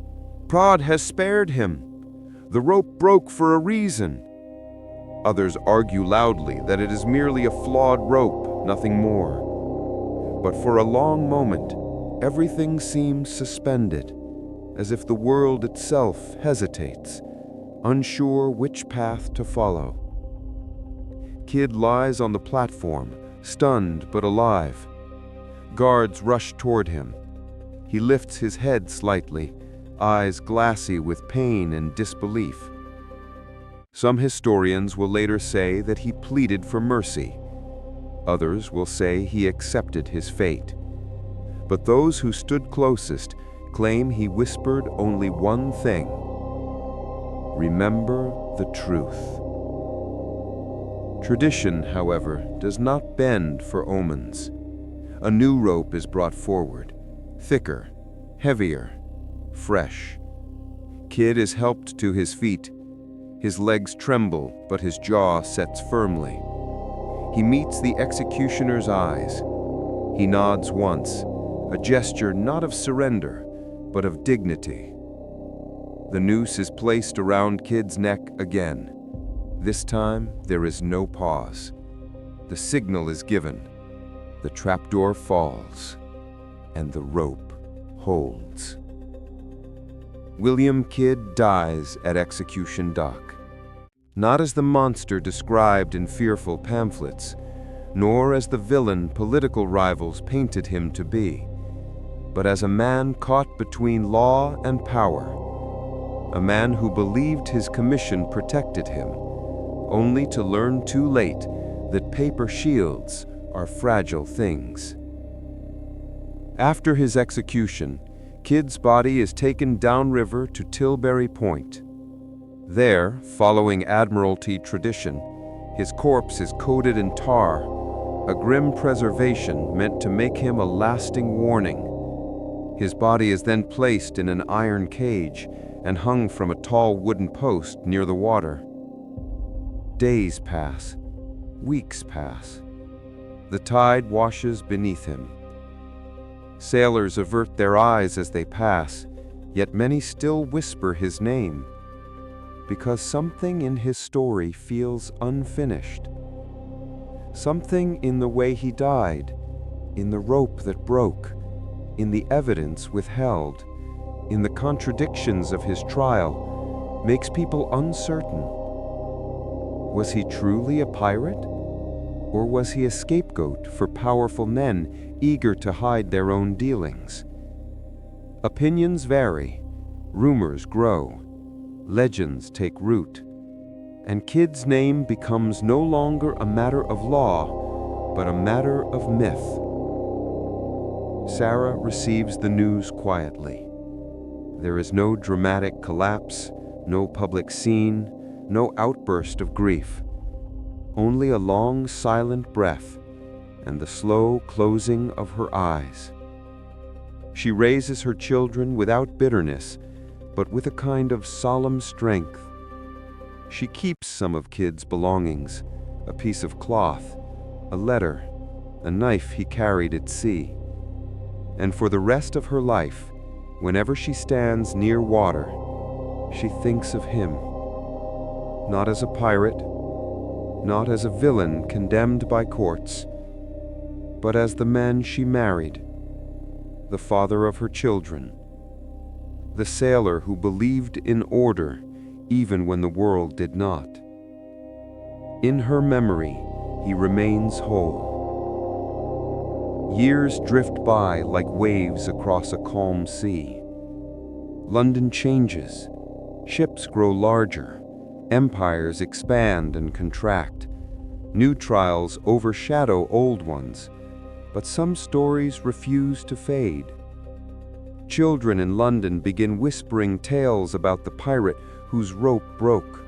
Prod has spared him! The rope broke for a reason!" Others argue loudly that it is merely a flawed rope, nothing more. But for a long moment, everything seems suspended, as if the world itself hesitates, unsure which path to follow. Kid lies on the platform, stunned but alive. Guards rush toward him. He lifts his head slightly, eyes glassy with pain and disbelief. Some historians will later say that he pleaded for mercy. Others will say he accepted his fate. But those who stood closest claim he whispered only one thing: remember the truth. Tradition, however, does not bend for omens. A new rope is brought forward, thicker, heavier, fresh. Kid is helped to his feet. His legs tremble, but his jaw sets firmly. He meets the executioner's eyes. He nods once, a gesture not of surrender, but of dignity. The noose is placed around Kid's neck again. This time, there is no pause. The signal is given. The trapdoor falls, and the rope holds. William Kidd dies at execution dock. Not as the monster described in fearful pamphlets, nor as the villain political rivals painted him to be, but as a man caught between law and power, a man who believed his commission protected him, only to learn too late that paper shields are fragile things. After his execution, Kidd's body is taken downriver to Tilbury Point. There, following Admiralty tradition, his corpse is coated in tar, a grim preservation meant to make him a lasting warning. His body is then placed in an iron cage and hung from a tall wooden post near the water. Days pass, weeks pass. The tide washes beneath him. Sailors avert their eyes as they pass, yet many still whisper his name, because something in his story feels unfinished. Something in the way he died, in the rope that broke, in the evidence withheld, in the contradictions of his trial, makes people uncertain. Was he truly a pirate? Or was he a scapegoat for powerful men eager to hide their own dealings? Opinions vary, rumors grow, legends take root, and Kidd's name becomes no longer a matter of law, but a matter of myth. Sarah receives the news quietly. There is no dramatic collapse, no public scene, no outburst of grief. Only a long, silent breath and the slow closing of her eyes. She raises her children without bitterness, but with a kind of solemn strength. She keeps some of Kidd's belongings, a piece of cloth, a letter, a knife he carried at sea. And for the rest of her life, whenever she stands near water, she thinks of him. Not as a pirate, not as a villain condemned by courts, but as the man she married, the father of her children, the sailor who believed in order even when the world did not. In her memory, he remains whole. Years drift by like waves across a calm sea. London changes, ships grow larger, empires expand and contract. New trials overshadow old ones, but some stories refuse to fade. Children in London begin whispering tales about the pirate whose rope broke.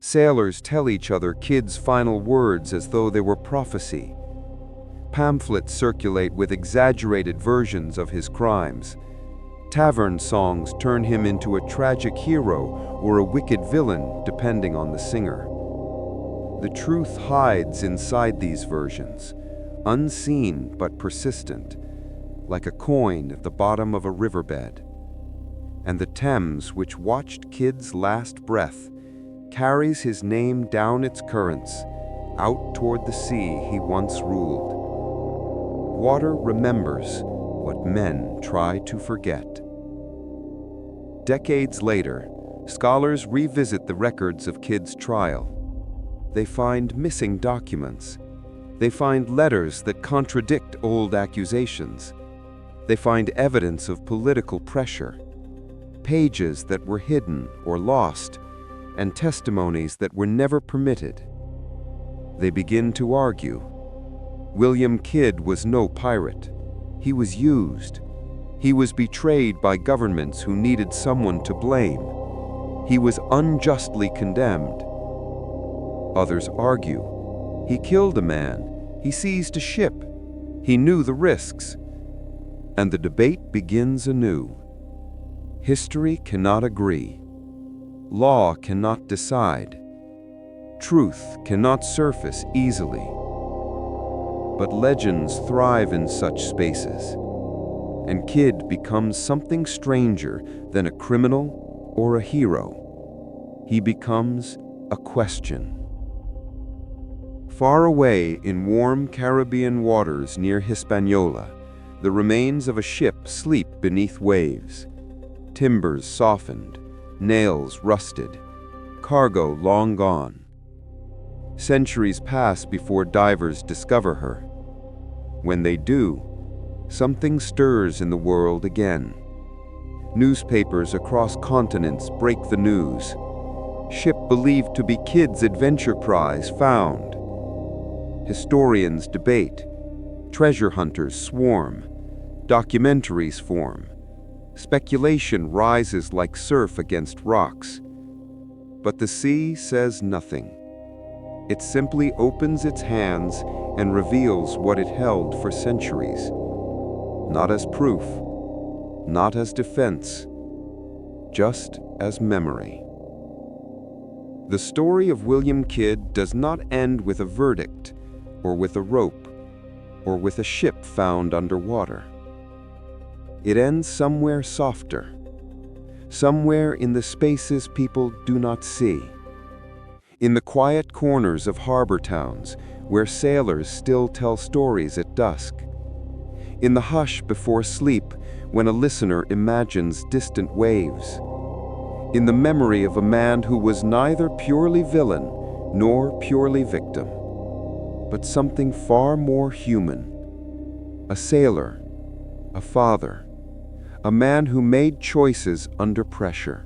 Sailors tell each other Kidd's final words as though they were prophecy. Pamphlets circulate with exaggerated versions of his crimes. Tavern songs turn him into a tragic hero or a wicked villain, depending on the singer. The truth hides inside these versions, unseen but persistent, like a coin at the bottom of a riverbed. And the Thames, which watched Kidd's last breath, carries his name down its currents, out toward the sea he once ruled. Water remembers what men try to forget. Decades later, scholars revisit the records of Kidd's trial. They find missing documents. They find letters that contradict old accusations. They find evidence of political pressure, pages that were hidden or lost, and testimonies that were never permitted. They begin to argue. William Kidd was no pirate. He was used. He was betrayed by governments who needed someone to blame. He was unjustly condemned. Others argue. He killed a man. He seized a ship. He knew the risks. And the debate begins anew. History cannot agree. Law cannot decide. Truth cannot surface easily. But legends thrive in such spaces, and Kidd becomes something stranger than a criminal or a hero. He becomes a question. Far away in warm Caribbean waters near Hispaniola, the remains of a ship sleep beneath waves. Timbers softened, nails rusted, cargo long gone. Centuries pass before divers discover her. When they do, something stirs in the world again. Newspapers across continents break the news. Ship believed to be Kidd's adventure prize found. Historians debate. Treasure hunters swarm. Documentaries form. Speculation rises like surf against rocks. But the sea says nothing. It simply opens its hands and reveals what it held for centuries. Not as proof, not as defense, just as memory. The story of William Kidd does not end with a verdict, or with a rope, or with a ship found underwater. It ends somewhere softer, somewhere in the spaces people do not see. In the quiet corners of harbor towns, where sailors still tell stories at dusk. In the hush before sleep, when a listener imagines distant waves. In the memory of a man who was neither purely villain nor purely victim, but something far more human. A sailor, a father, a man who made choices under pressure.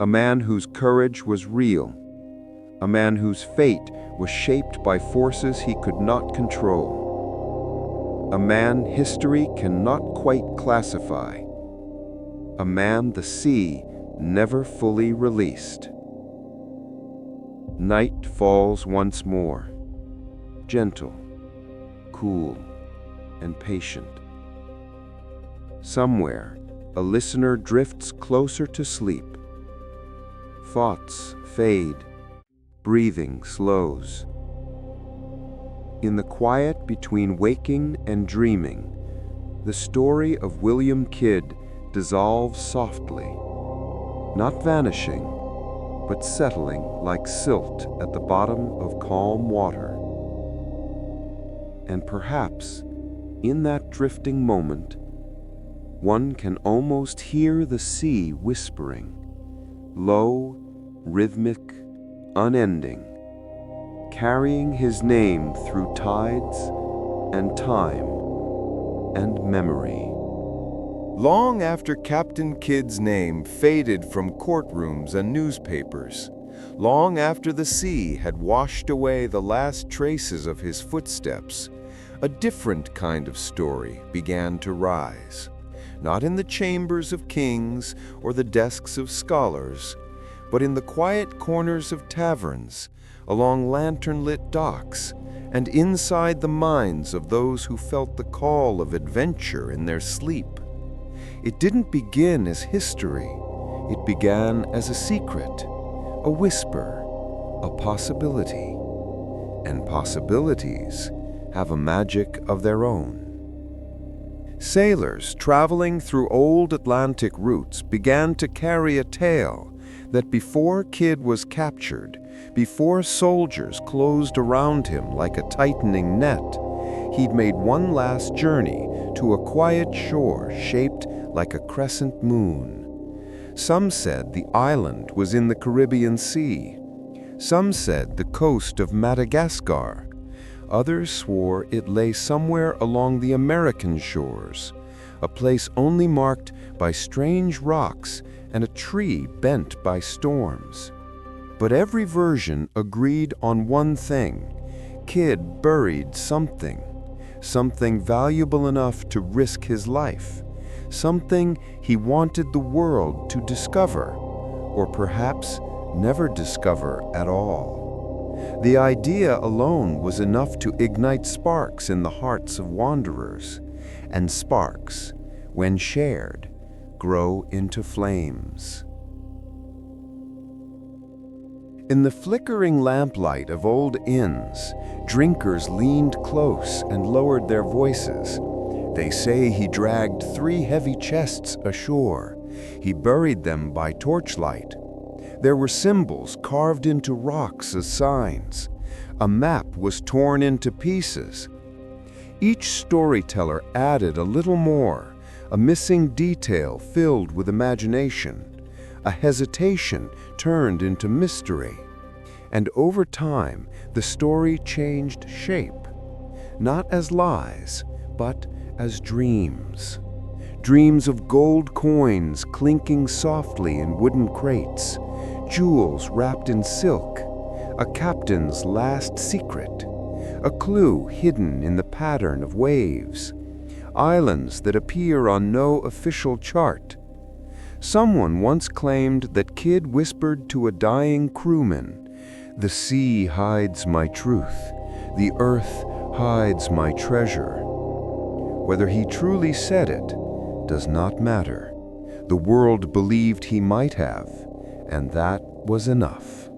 A man whose courage was real. A man whose fate was shaped by forces he could not control. A man history cannot quite classify. A man the sea never fully released. Night falls once more, gentle, cool, and patient. Somewhere, a listener drifts closer to sleep. Thoughts fade. Breathing slows. In the quiet between waking and dreaming, the story of William Kidd dissolves softly, not vanishing, but settling like silt at the bottom of calm water. And perhaps, in that drifting moment, one can almost hear the sea whispering, low, rhythmic, unending, carrying his name through tides and time and memory. Long after Captain Kidd's name faded from courtrooms and newspapers, long after the sea had washed away the last traces of his footsteps, a different kind of story began to rise, not in the chambers of kings or the desks of scholars, but in the quiet corners of taverns, along lantern-lit docks, and inside the minds of those who felt the call of adventure in their sleep. It didn't begin as history. It began as a secret, a whisper, a possibility. And possibilities have a magic of their own. Sailors traveling through old Atlantic routes began to carry a tale, that before Kidd was captured, before soldiers closed around him like a tightening net, he'd made one last journey to a quiet shore shaped like a crescent moon. Some said the island was in the Caribbean Sea. Some said the coast of Madagascar. Others swore it lay somewhere along the American shores, a place only marked by strange rocks and a tree bent by storms. But every version agreed on one thing: Kidd buried something valuable enough to risk his life, something he wanted the world to discover, or perhaps never discover at all. The idea alone was enough to ignite sparks in the hearts of wanderers, and sparks, when shared, grow into flames. In the flickering lamplight of old inns, drinkers leaned close and lowered their voices. They say he dragged 3 heavy chests ashore. He buried them by torchlight. There were symbols carved into rocks as signs. A map was torn into pieces. Each storyteller added a little more, a missing detail filled with imagination. A hesitation turned into mystery. And over time, the story changed shape, not as lies, but as dreams. Dreams of gold coins clinking softly in wooden crates, jewels wrapped in silk, a captain's last secret, a clue hidden in the pattern of waves, islands that appear on no official chart. Someone once claimed that Kidd whispered to a dying crewman, "The sea hides my truth, the earth hides my treasure." Whether he truly said it does not matter. The world believed he might have, and that was enough.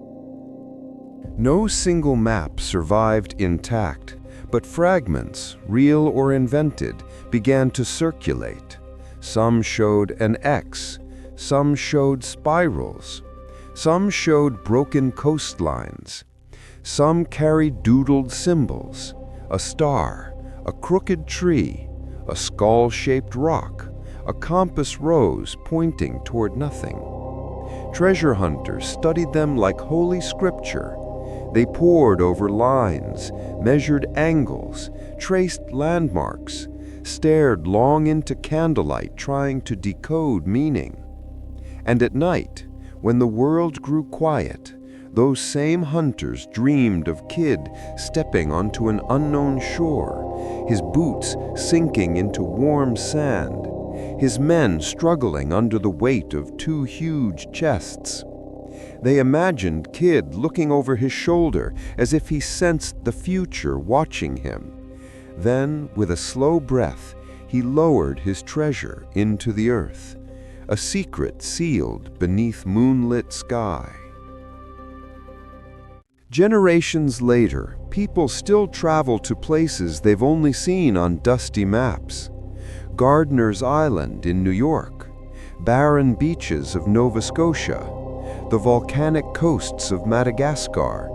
No single map survived intact, but fragments, real or invented, began to circulate. Some showed an X, some showed spirals, some showed broken coastlines, some carried doodled symbols, a star, a crooked tree, a skull-shaped rock, a compass rose pointing toward nothing. Treasure hunters studied them like holy scripture. They pored over lines, measured angles, traced landmarks, stared long into candlelight trying to decode meaning. And at night, when the world grew quiet, those same hunters dreamed of Kidd stepping onto an unknown shore, his boots sinking into warm sand, his men struggling under the weight of 2 huge chests. They imagined Kidd looking over his shoulder as if he sensed the future watching him. Then, with a slow breath, he lowered his treasure into the earth, a secret sealed beneath moonlit sky. Generations later, people still travel to places they've only seen on dusty maps. Gardiner's Island in New York, barren beaches of Nova Scotia, the volcanic coasts of Madagascar,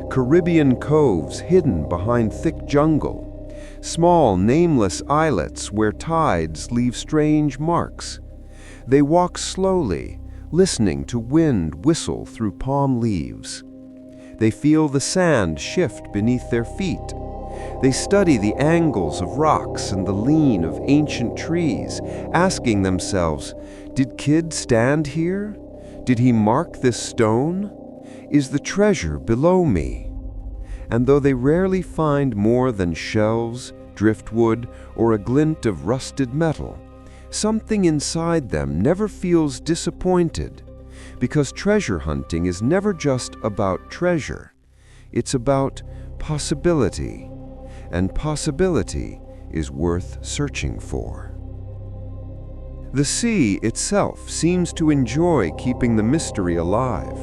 Caribbean coves hidden behind thick jungle, small nameless islets where tides leave strange marks. They walk slowly, listening to wind whistle through palm leaves. They feel the sand shift beneath their feet. They study the angles of rocks and the lean of ancient trees, asking themselves, did Kidd stand here? Did he mark this stone? Is the treasure below me? And though they rarely find more than shells, driftwood, or a glint of rusted metal, something inside them never feels disappointed, because treasure hunting is never just about treasure. It's about possibility, and possibility is worth searching for. The sea itself seems to enjoy keeping the mystery alive.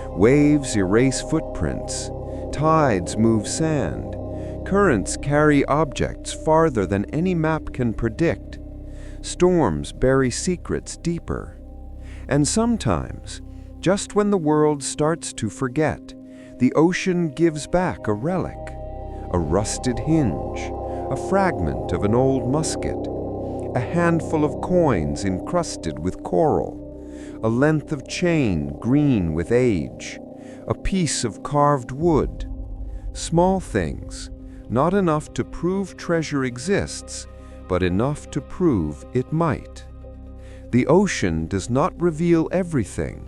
Waves erase footprints, tides move sand, currents carry objects farther than any map can predict. Storms bury secrets deeper. And sometimes, Just when the world starts to forget, the ocean gives back a relic, a rusted hinge, a fragment of an old musket, a handful of coins encrusted with coral, a length of chain green with age, a piece of carved wood. Small things, not enough to prove treasure exists, but enough to prove it might. The ocean does not reveal everything.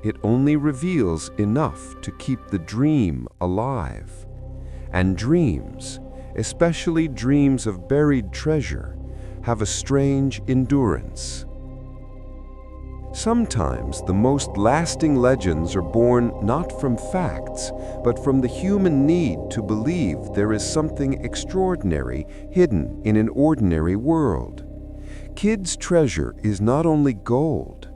It only reveals enough to keep the dream alive. And dreams, especially dreams of buried treasure, have a strange endurance. Sometimes the most lasting legends are born not from facts, but from the human need to believe there is something extraordinary hidden in an ordinary world. KIDD's treasure is not only gold,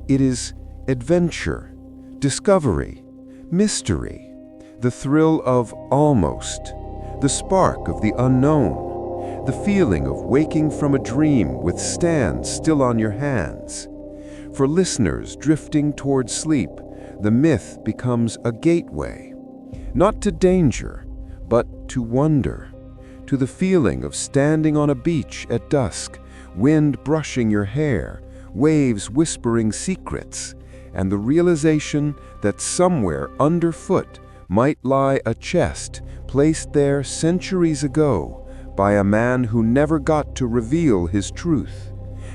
it is adventure, discovery, mystery, the thrill of almost, the spark of the unknown, the feeling of waking from a dream with sands still on your hands. For listeners drifting toward sleep, the myth becomes a gateway, not to danger, but to wonder, to the feeling of standing on a beach at dusk, wind brushing your hair, waves whispering secrets, and the realization that somewhere underfoot might lie a chest placed there centuries ago by a man who never got to reveal his truth,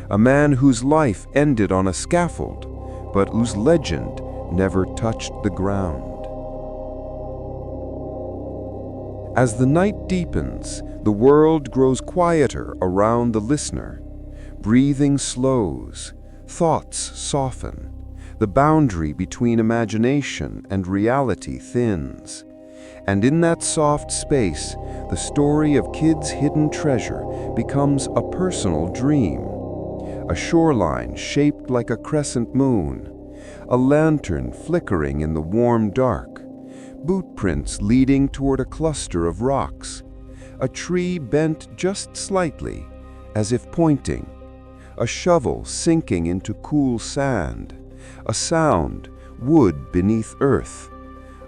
a man whose life ended on a scaffold, but whose legend never touched the ground. As the night deepens, the world grows quieter around the listener. Breathing slows, thoughts soften, the boundary between imagination and reality thins. And in that soft space, the story of KIDD's hidden treasure becomes a personal dream. A shoreline shaped like a crescent moon, a lantern flickering in the warm dark, boot prints leading toward a cluster of rocks, a tree bent just slightly, as if pointing, a shovel sinking into cool sand, a sound, wood beneath earth,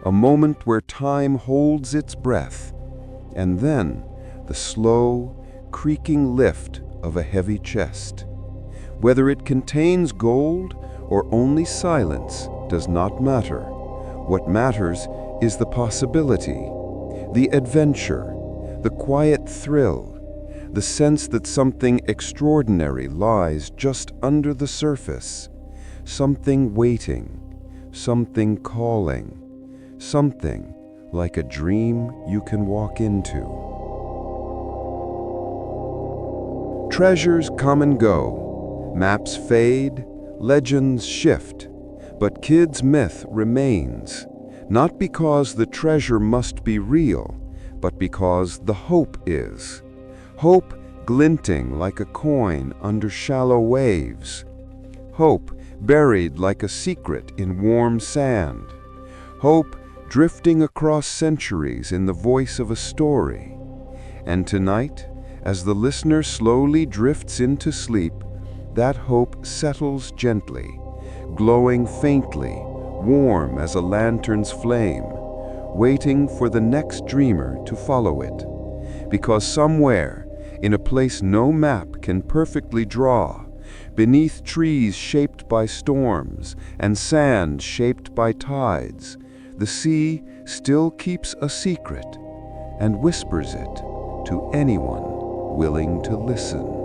a moment where time holds its breath, and then the slow, creaking lift of a heavy chest. Whether it contains gold or only silence does not matter. What matters is the possibility, the adventure, the quiet thrill, the sense that something extraordinary lies just under the surface, something waiting, something calling, something like a dream you can walk into. Treasures come and go. Maps fade, legends shift, but KIDD's myth remains, not because the treasure must be real, but because the hope is. Hope glinting like a coin under shallow waves. Hope buried like a secret in warm sand. Hope drifting across centuries in the voice of a story. And tonight, as the listener slowly drifts into sleep, that hope settles gently, glowing faintly, warm as a lantern's flame, waiting for the next dreamer to follow it. Because somewhere, in a place no map can perfectly draw, beneath trees shaped by storms and sand shaped by tides, the sea still keeps a secret and whispers it to anyone willing to listen.